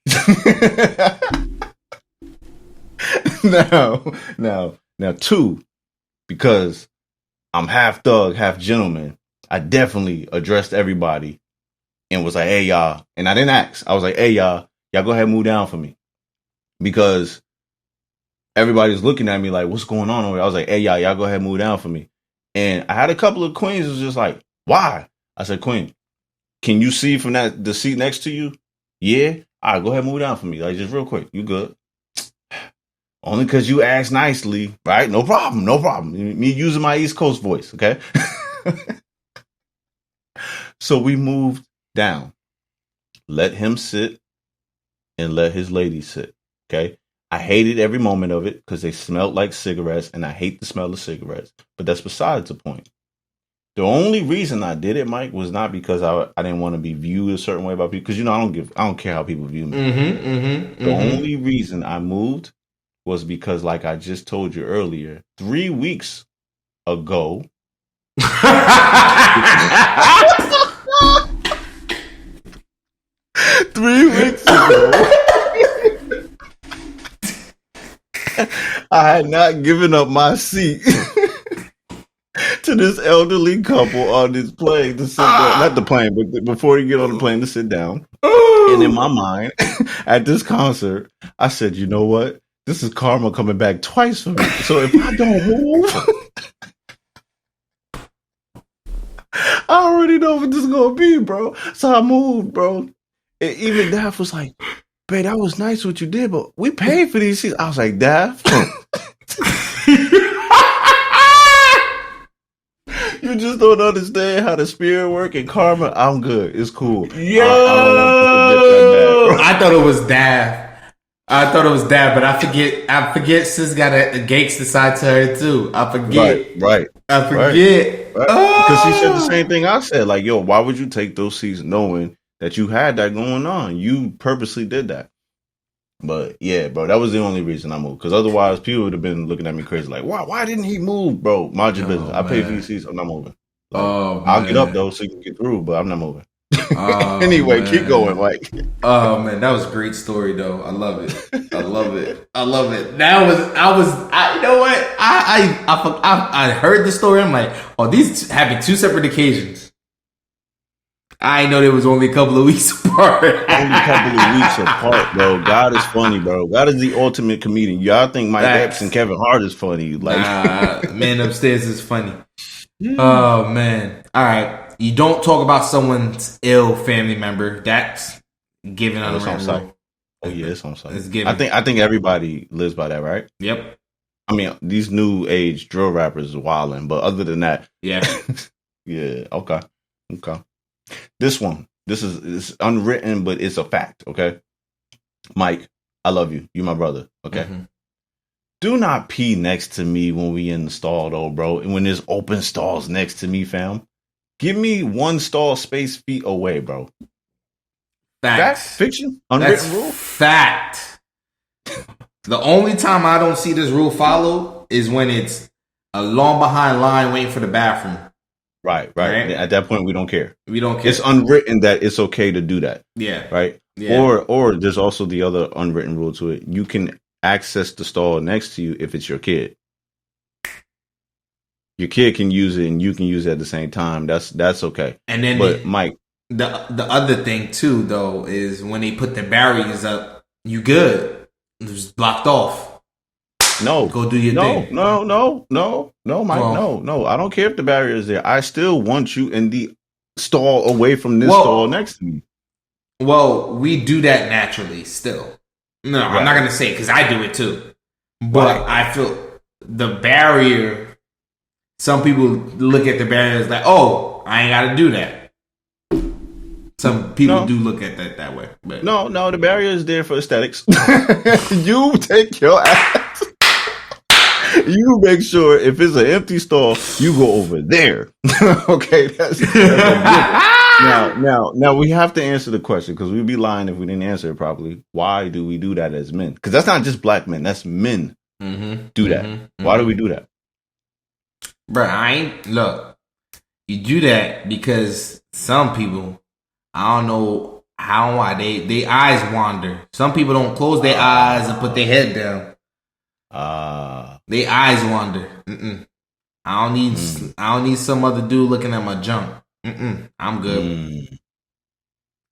S1: Now, 2, because I'm half thug, half gentleman, I definitely addressed everybody and was like, hey, y'all. And I didn't ask. I was like, hey, y'all go ahead and move down for me. Because everybody's looking at me like, what's going on over here? I was like, hey, y'all go ahead and move down for me. And I had a couple of queens who was just like, why? I said, Queen, can you see from the seat next to you? Yeah? All right, go ahead and move down for me. Like, just real quick. You good? Only because you asked nicely, right? No problem. Me using my East Coast voice, okay? So we moved down. Let him sit and let his lady sit, okay? I hated every moment of it because they smelled like cigarettes, and I hate the smell of cigarettes. But that's besides the point. The only reason I did it, Mike, was not because I didn't want to be viewed a certain way by people. Because I don't care how people view me. The only reason I moved was because, like I just told you earlier, 3 weeks ago. 3 weeks ago, I had not given up my seat to to this elderly couple on this plane to sit down. Not the plane, but before you get on the plane to sit down. And in my mind, at this concert, I said, you know what? This is karma coming back twice for me. So if I don't move, I already know what this is going to be, bro. So I moved, bro. And even Daff was like, babe, that was nice what you did, but we paid for these seats. I was like, Daff, you just don't understand how the spirit work and karma. I'm good. It's cool.
S3: Yo,
S1: I
S3: I thought it was Daff. But I forget sis got a gangster side to her too. I forget.
S1: Right.
S3: I forget.
S1: Right. Because she said the same thing I said. Like, yo, why would you take those seats knowing that you had that going on? You purposely did that. But yeah, bro, that was the only reason I moved. Because otherwise, people would have been looking at me crazy. Like, why didn't he move, bro? Mind your business. I paid for these seats. I'm not moving. Like, I'll get up though so you can get through, but I'm not moving. Anyway, keep going, Mike.
S3: Oh man, that was a great story though. I love it. I love it. That was you know what? I heard the story. I'm like, oh, these happened 2 separate occasions. I know there was only a couple of weeks apart.
S1: Only a couple of weeks apart, bro. God is funny, bro. God is the ultimate comedian. Y'all think Mike Epps and Kevin Hart is funny? Like,
S3: Man Upstairs is funny. Oh man. All right. You don't talk about someone's ill family member. That's given on the rule.
S1: Oh yeah, it's on site.
S3: It's given.
S1: I think everybody lives by that, right?
S3: Yep.
S1: I mean, these new age drill rappers are wilding, but other than that,
S3: yeah,
S1: yeah, okay. This is unwritten, but it's a fact. Okay, Mike, I love you. You my brother. Okay. Mm-hmm. Do not pee next to me when we in the stall, though, bro. And when there's open stalls next to me, fam. Give me 1 stall space feet away, bro. Fact? Fiction? Unwritten rule?
S3: Fact. The only time I don't see this rule followed is when it's a long behind line waiting for the bathroom.
S1: Right. At that point, we don't care.
S3: We don't care.
S1: It's unwritten that it's okay to do that.
S3: Yeah.
S1: Right?
S3: Yeah.
S1: Or there's also the other unwritten rule to it. You can access the stall next to you if it's your kid. Your kid can use it and you can use it at the same time. That's okay.
S3: And then,
S1: but Mike,
S3: the other thing too, though, is when they put the barriers up, you good. It's blocked off.
S1: No,
S3: go do your thing.
S1: No, Mike. No. I don't care if the barrier is there. I still want you in the stall away from this stall next to me.
S3: Well, we do that naturally. Still, no, right. I'm not gonna say because I do it too. But I feel the barrier. Some people look at the barrier as like, oh, I ain't got to do that. Some people do look at that way. But.
S1: No, the barrier is there for aesthetics. You take your ass. You make sure if it's an empty stall, you go over there. Okay, that's now we have to answer the question because we'd be lying if we didn't answer it properly. Why do we do that as men? Because that's not just black men. That's men do that. Why do we do that?
S3: Bro, look, you do that because some people, I don't know why they eyes wander. Some people don't close their eyes and put their head down. They eyes wander. I don't need some other dude looking at my junk. I'm good.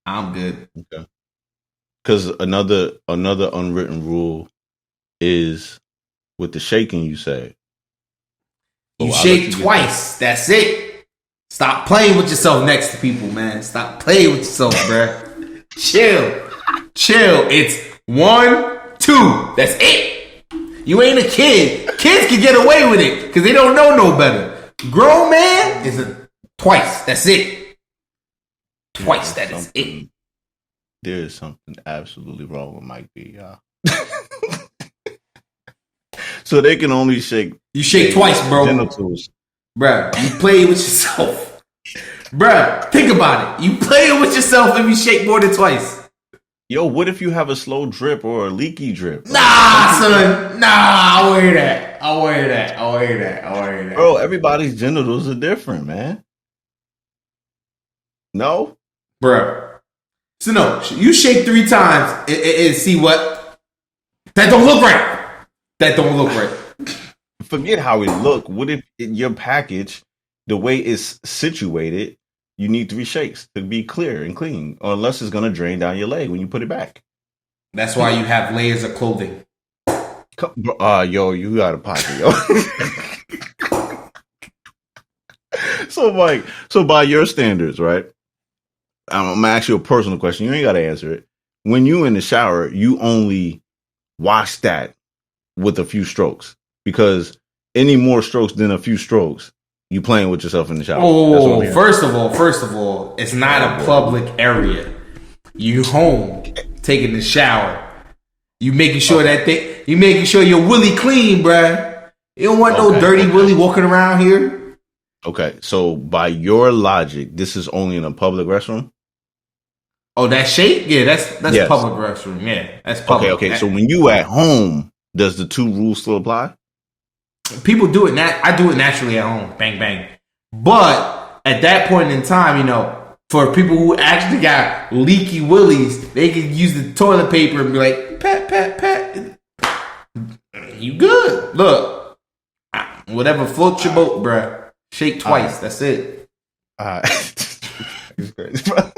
S3: I'm good.
S1: Okay. Because another unwritten rule is with the shaking. You say.
S3: You shake twice. That's it. Stop playing with yourself next to people, man. Stop playing with yourself, bruh. Chill. It's 1, 2. That's it. You ain't a kid. Kids can get away with it because they don't know no better. Grown man is twice. That's it. Twice. That is it.
S1: There is something absolutely wrong with Mike B, y'all. So they can only shake.
S3: You shake twice, bro.
S1: Genitals.
S3: Bruh, you play with yourself. Bruh, think about it. You play with yourself if you shake more than twice.
S1: Yo, what if you have a slow drip or a leaky drip?
S3: Nah, son. Nah, I'll wear that.
S1: Bro, everybody's genitals are different, man. No?
S3: Bruh. So no, you shake 3 times and see what? That don't look right. Forget
S1: how it look. What if your package the way it's situated, you need 3 shakes to be clear and clean, or unless it's gonna drain down your leg when you put it back.
S3: That's why you have layers of clothing.
S1: Yo, you got a pocket, yo. So, Mike, by your standards, right? I'm gonna ask you a personal question. You ain't gotta answer it. When you in the shower, you only wash that with a few strokes, because any more strokes than a few strokes, you playing with yourself in the shower.
S3: Oh, first of all, it's not a public area. You home taking the shower. You making sure you making sure your willy clean, bruh. You don't want no dirty willy walking around here.
S1: Okay, so by your logic, this is only in a public restroom.
S3: Oh, that shake? Yeah, that's yes. Public restroom. Yeah, that's public.
S1: Okay. So when you at home, does the 2 rules still apply?
S3: People do it. I do it naturally at home. Bang, bang. But at that point in time, you know, for people who actually got leaky willies, they can use the toilet paper and be like, pat, pat, pat. You good. Look, whatever floats your boat, bruh. Shake twice. That's it.
S1: It's crazy, bro.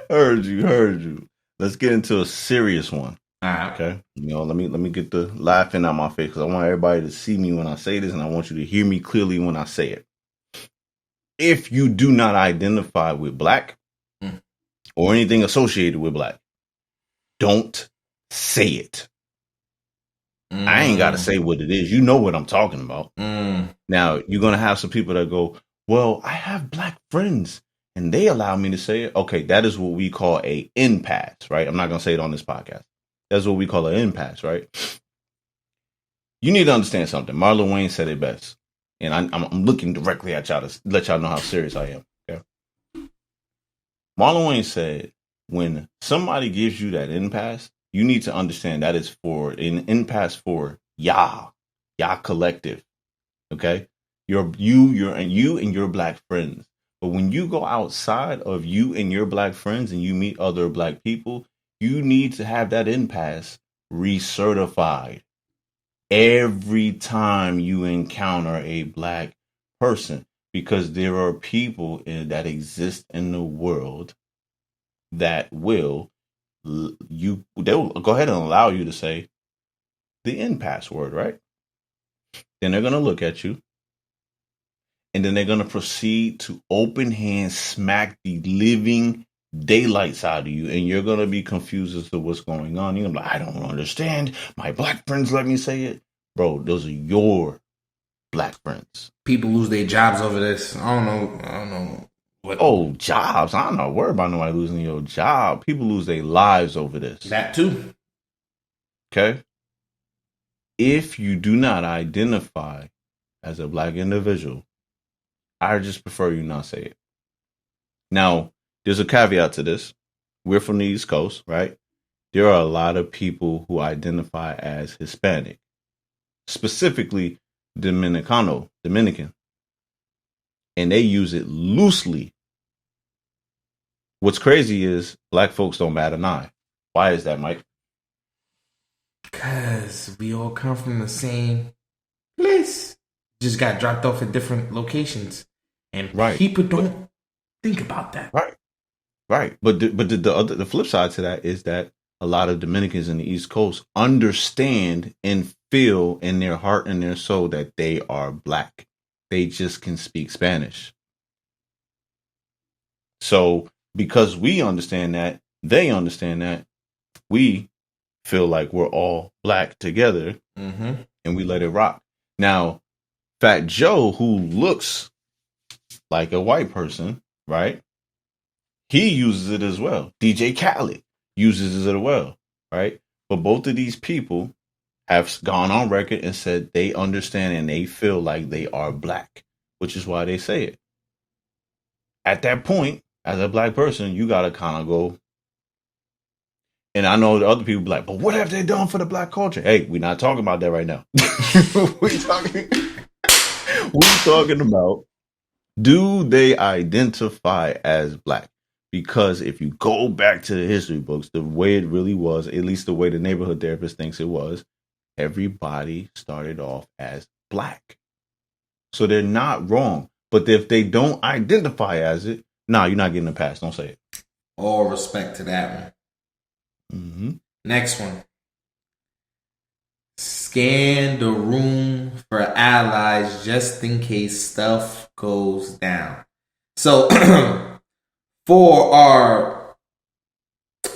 S1: Heard you. Let's get into a serious one. Okay. You know, let me get the laughing out my face, because I want everybody to see me when I say this, and I want you to hear me clearly when I say it. If you do not identify with black or anything associated with black, don't say it. I ain't got to say what it is. You know what I'm talking about. Now, you're going to have some people that go, well, I have black friends and they allow me to say it. Okay, that is what we call a impasse, right? I'm not going to say it on this podcast. That's what we call an impasse, right? You need to understand something. Marlon Wayne said it best. And I'm looking directly at y'all to let y'all know how serious I am. Okay. Marlon Wayne said, when somebody gives you that impasse, you need to understand that is for an impasse for y'all collective. Okay. You and your black friends. But when you go outside of you and your black friends and you meet other black people, you need to have that impasse recertified every time you encounter a black person, because there are people that exist in the world that they'll go ahead and allow you to say the impasse word, right? Then they're going to look at you, and then they're going to proceed to open hand smack the living daylights out of you, and you're going to be confused as to what's going on. You're going to be like, I don't understand. My black friends let me say it. Bro, those are your black friends.
S3: People lose their jobs over this. I don't know. What?
S1: Oh, jobs. I don't know. Worry about nobody losing your job. People lose their lives over this.
S3: That too.
S1: Okay? If you do not identify as a black individual, I just prefer you not say it. Now, there's a caveat to this. We're from the East Coast, right? There are a lot of people who identify as Hispanic, specifically Dominican, and they use it loosely. What's crazy is black folks don't bat an eye. Why is that, Mike?
S3: Because we all come from the same place. Just got dropped off at different locations. And people don't think about that.
S1: Right. But the flip side to that is that a lot of Dominicans in the East Coast understand and feel in their heart and their soul that they are black. They just can speak Spanish. So because we understand that, they understand that, we feel like we're all black together, and we let it rock. Now, Fat Joe, who looks like a white person, right? He uses it as well. DJ Khaled uses it as well, right? But both of these people have gone on record and said they understand and they feel like they are black, which is why they say it. At that point, as a black person, you got to kind of go. And I know the other people be like, but what have they done for the black culture? Hey, we're not talking about that right now. We're talking about, do they identify as black? Because if you go back to the history books, the way it really was, at least the way the neighborhood therapist thinks it was, everybody started off as black. So they're not wrong. But if they don't identify as it, nah, you're not getting a pass. Don't say it.
S3: All respect to that one.
S1: Mm-hmm.
S3: Next one. Scan the room for allies just in case stuff goes down. So, for our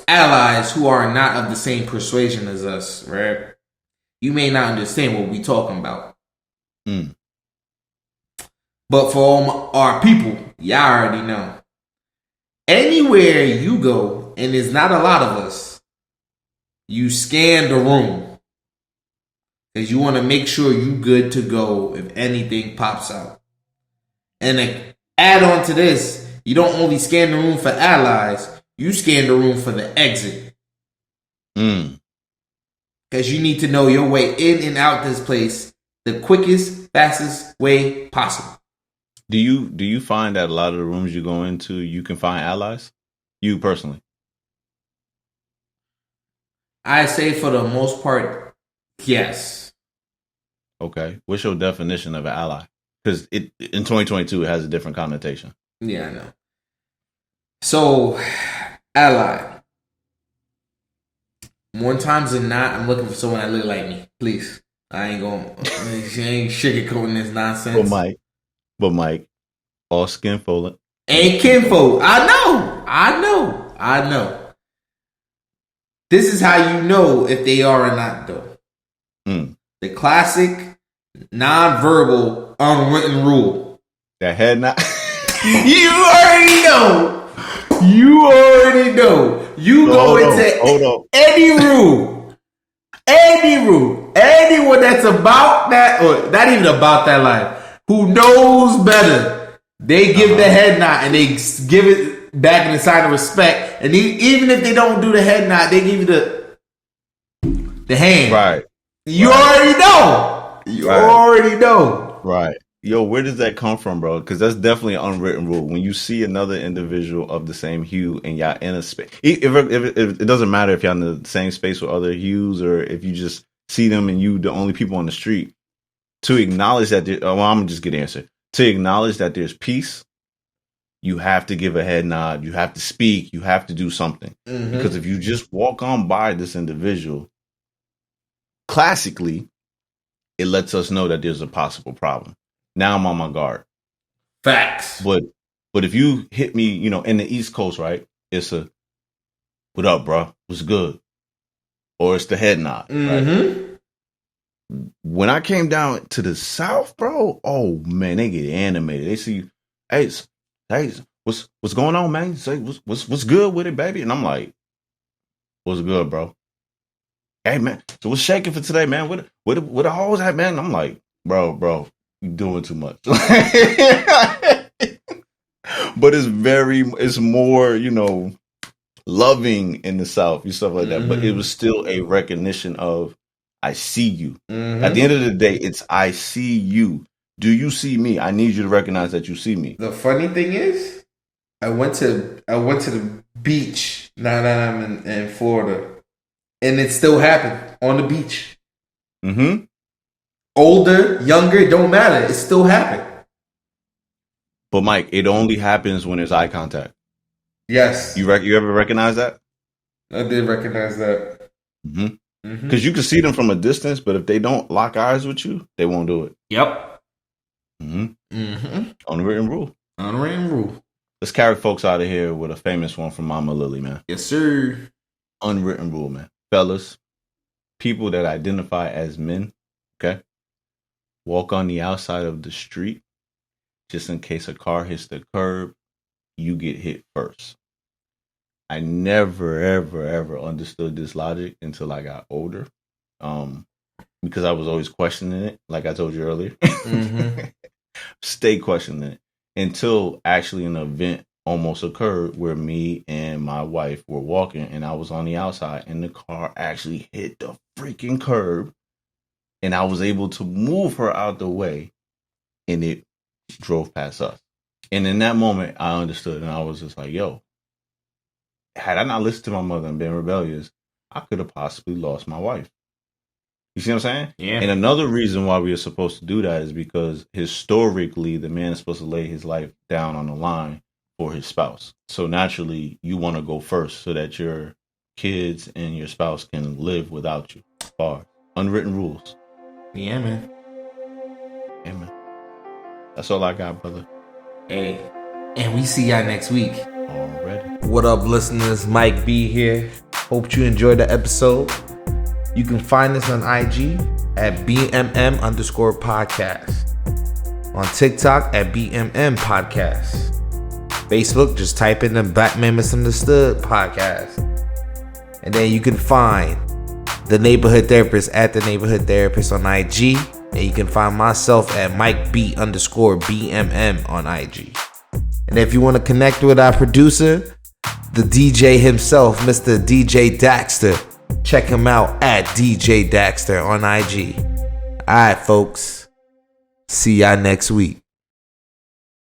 S3: allies who are not of the same persuasion as us, right? You may not understand what we're talking about.
S1: Mm.
S3: But for all our people, y'all already know. Anywhere you go, and there's not a lot of us, you scan the room. Because you want to make sure you good to go if anything pops out. And to add on to this, you don't only scan the room for allies, you scan the room for the exit. Because you need to know your way in and out this place the quickest, fastest way possible.
S1: Do you find that a lot of the rooms you go into, you can find allies? You personally?
S3: I say for the most part, yes.
S1: Okay. What's your definition of an ally? Because in 2022, it has a different connotation.
S3: Yeah, I know. So, ally. More times than not, I'm looking for someone that look like me. Please. I ain't going she ain't sugarcoating this nonsense.
S1: But Mike, all skin folded.
S3: Ain't kinfolk. I know. This is how you know if they are or not, though. The classic, non-verbal, unwritten rule.
S1: That head nod.
S3: You already know. You go into any room, anyone that's about that, or not even about that life, who knows better, they give the head nod and they give it back in a sign of respect. And even if they don't do the head nod, they give you the hand.
S1: Right.
S3: You already know. You already know.
S1: Right. Yo, where does that come from, bro? Because that's definitely an unwritten rule. When you see another individual of the same hue and y'all in a space, if it doesn't matter if y'all in the same space with other hues or if you just see them and you the only people on the street, to acknowledge that, I'm going to just get the answer. To acknowledge that there's peace, you have to give a head nod. You have to speak. You have to do something. Mm-hmm. Because if you just walk on by this individual, classically, it lets us know that there's a possible problem. Now I'm on my guard.
S3: Facts.
S1: But if you hit me, in the East Coast, right? It's a, what up, bro? What's good? Or it's the head nod, right? When I came down to the South, bro, oh man, they get animated. They see, hey, what's going on, man? Say, what's good with it, baby? And I'm like, what's good, bro? Hey, man, so what's shaking for today, man? Where the hoes at, man? I'm like, bro, you doing too much. But it's more, loving in the South and stuff like that. But it was still a recognition of, I see you. At the end of the day, it's I see you. Do you see me? I need you to recognize that you see me.
S3: The funny thing is, I went to the beach now that I'm in Florida, and it still happened on the beach. Older, younger, it don't matter. It still happened.
S1: But Mike, it only happens when there's eye contact.
S3: Yes.
S1: You ever recognize that?
S3: I did recognize that.
S1: Because you can see them from a distance, but if they don't lock eyes with you, they won't do it.
S3: Yep.
S1: Unwritten rule.
S3: Unwritten rule.
S1: Let's carry folks out of here with a famous one from Mama Lily, man.
S3: Yes, sir.
S1: Unwritten rule, man. Fellas, people that identify as men, okay? Walk on the outside of the street just in case a car hits the curb, you get hit first. I never, ever understood this logic until I got older, because I was always questioning it, like I told you earlier. Stay questioning it until actually an event almost occurred where me and my wife were walking and I was on the outside and the car actually hit the freaking curb and I was able to move her out the way and it drove past us. And in that moment, I understood and I was just like, yo, had I not listened to my mother and been rebellious, I could have possibly lost my wife. You see what I'm saying?
S3: Yeah.
S1: And another reason why we are supposed to do that is because historically, the man is supposed to lay his life down on the line for his spouse. So naturally, you want to go first so that your kids and your spouse can live without you. Unwritten rules.
S3: Yeah, man.
S1: Yeah, man. That's all I got, brother.
S3: Hey, and we see y'all next week.
S1: Already.
S3: What up, listeners? Mike B here. Hope you enjoyed the episode. You can find us on IG at BMM_podcast. On TikTok at BMM Podcast. Facebook, just type in the Black Man Misunderstood Podcast. And then you can find the Neighborhood Therapist at the Neighborhood Therapist on IG. And you can find myself at MikeB_BMM on IG. And if you want to connect with our producer, the DJ himself, Mr. DJ Daxter, check him out at DJ Daxter on IG. Alright, folks. See y'all next week.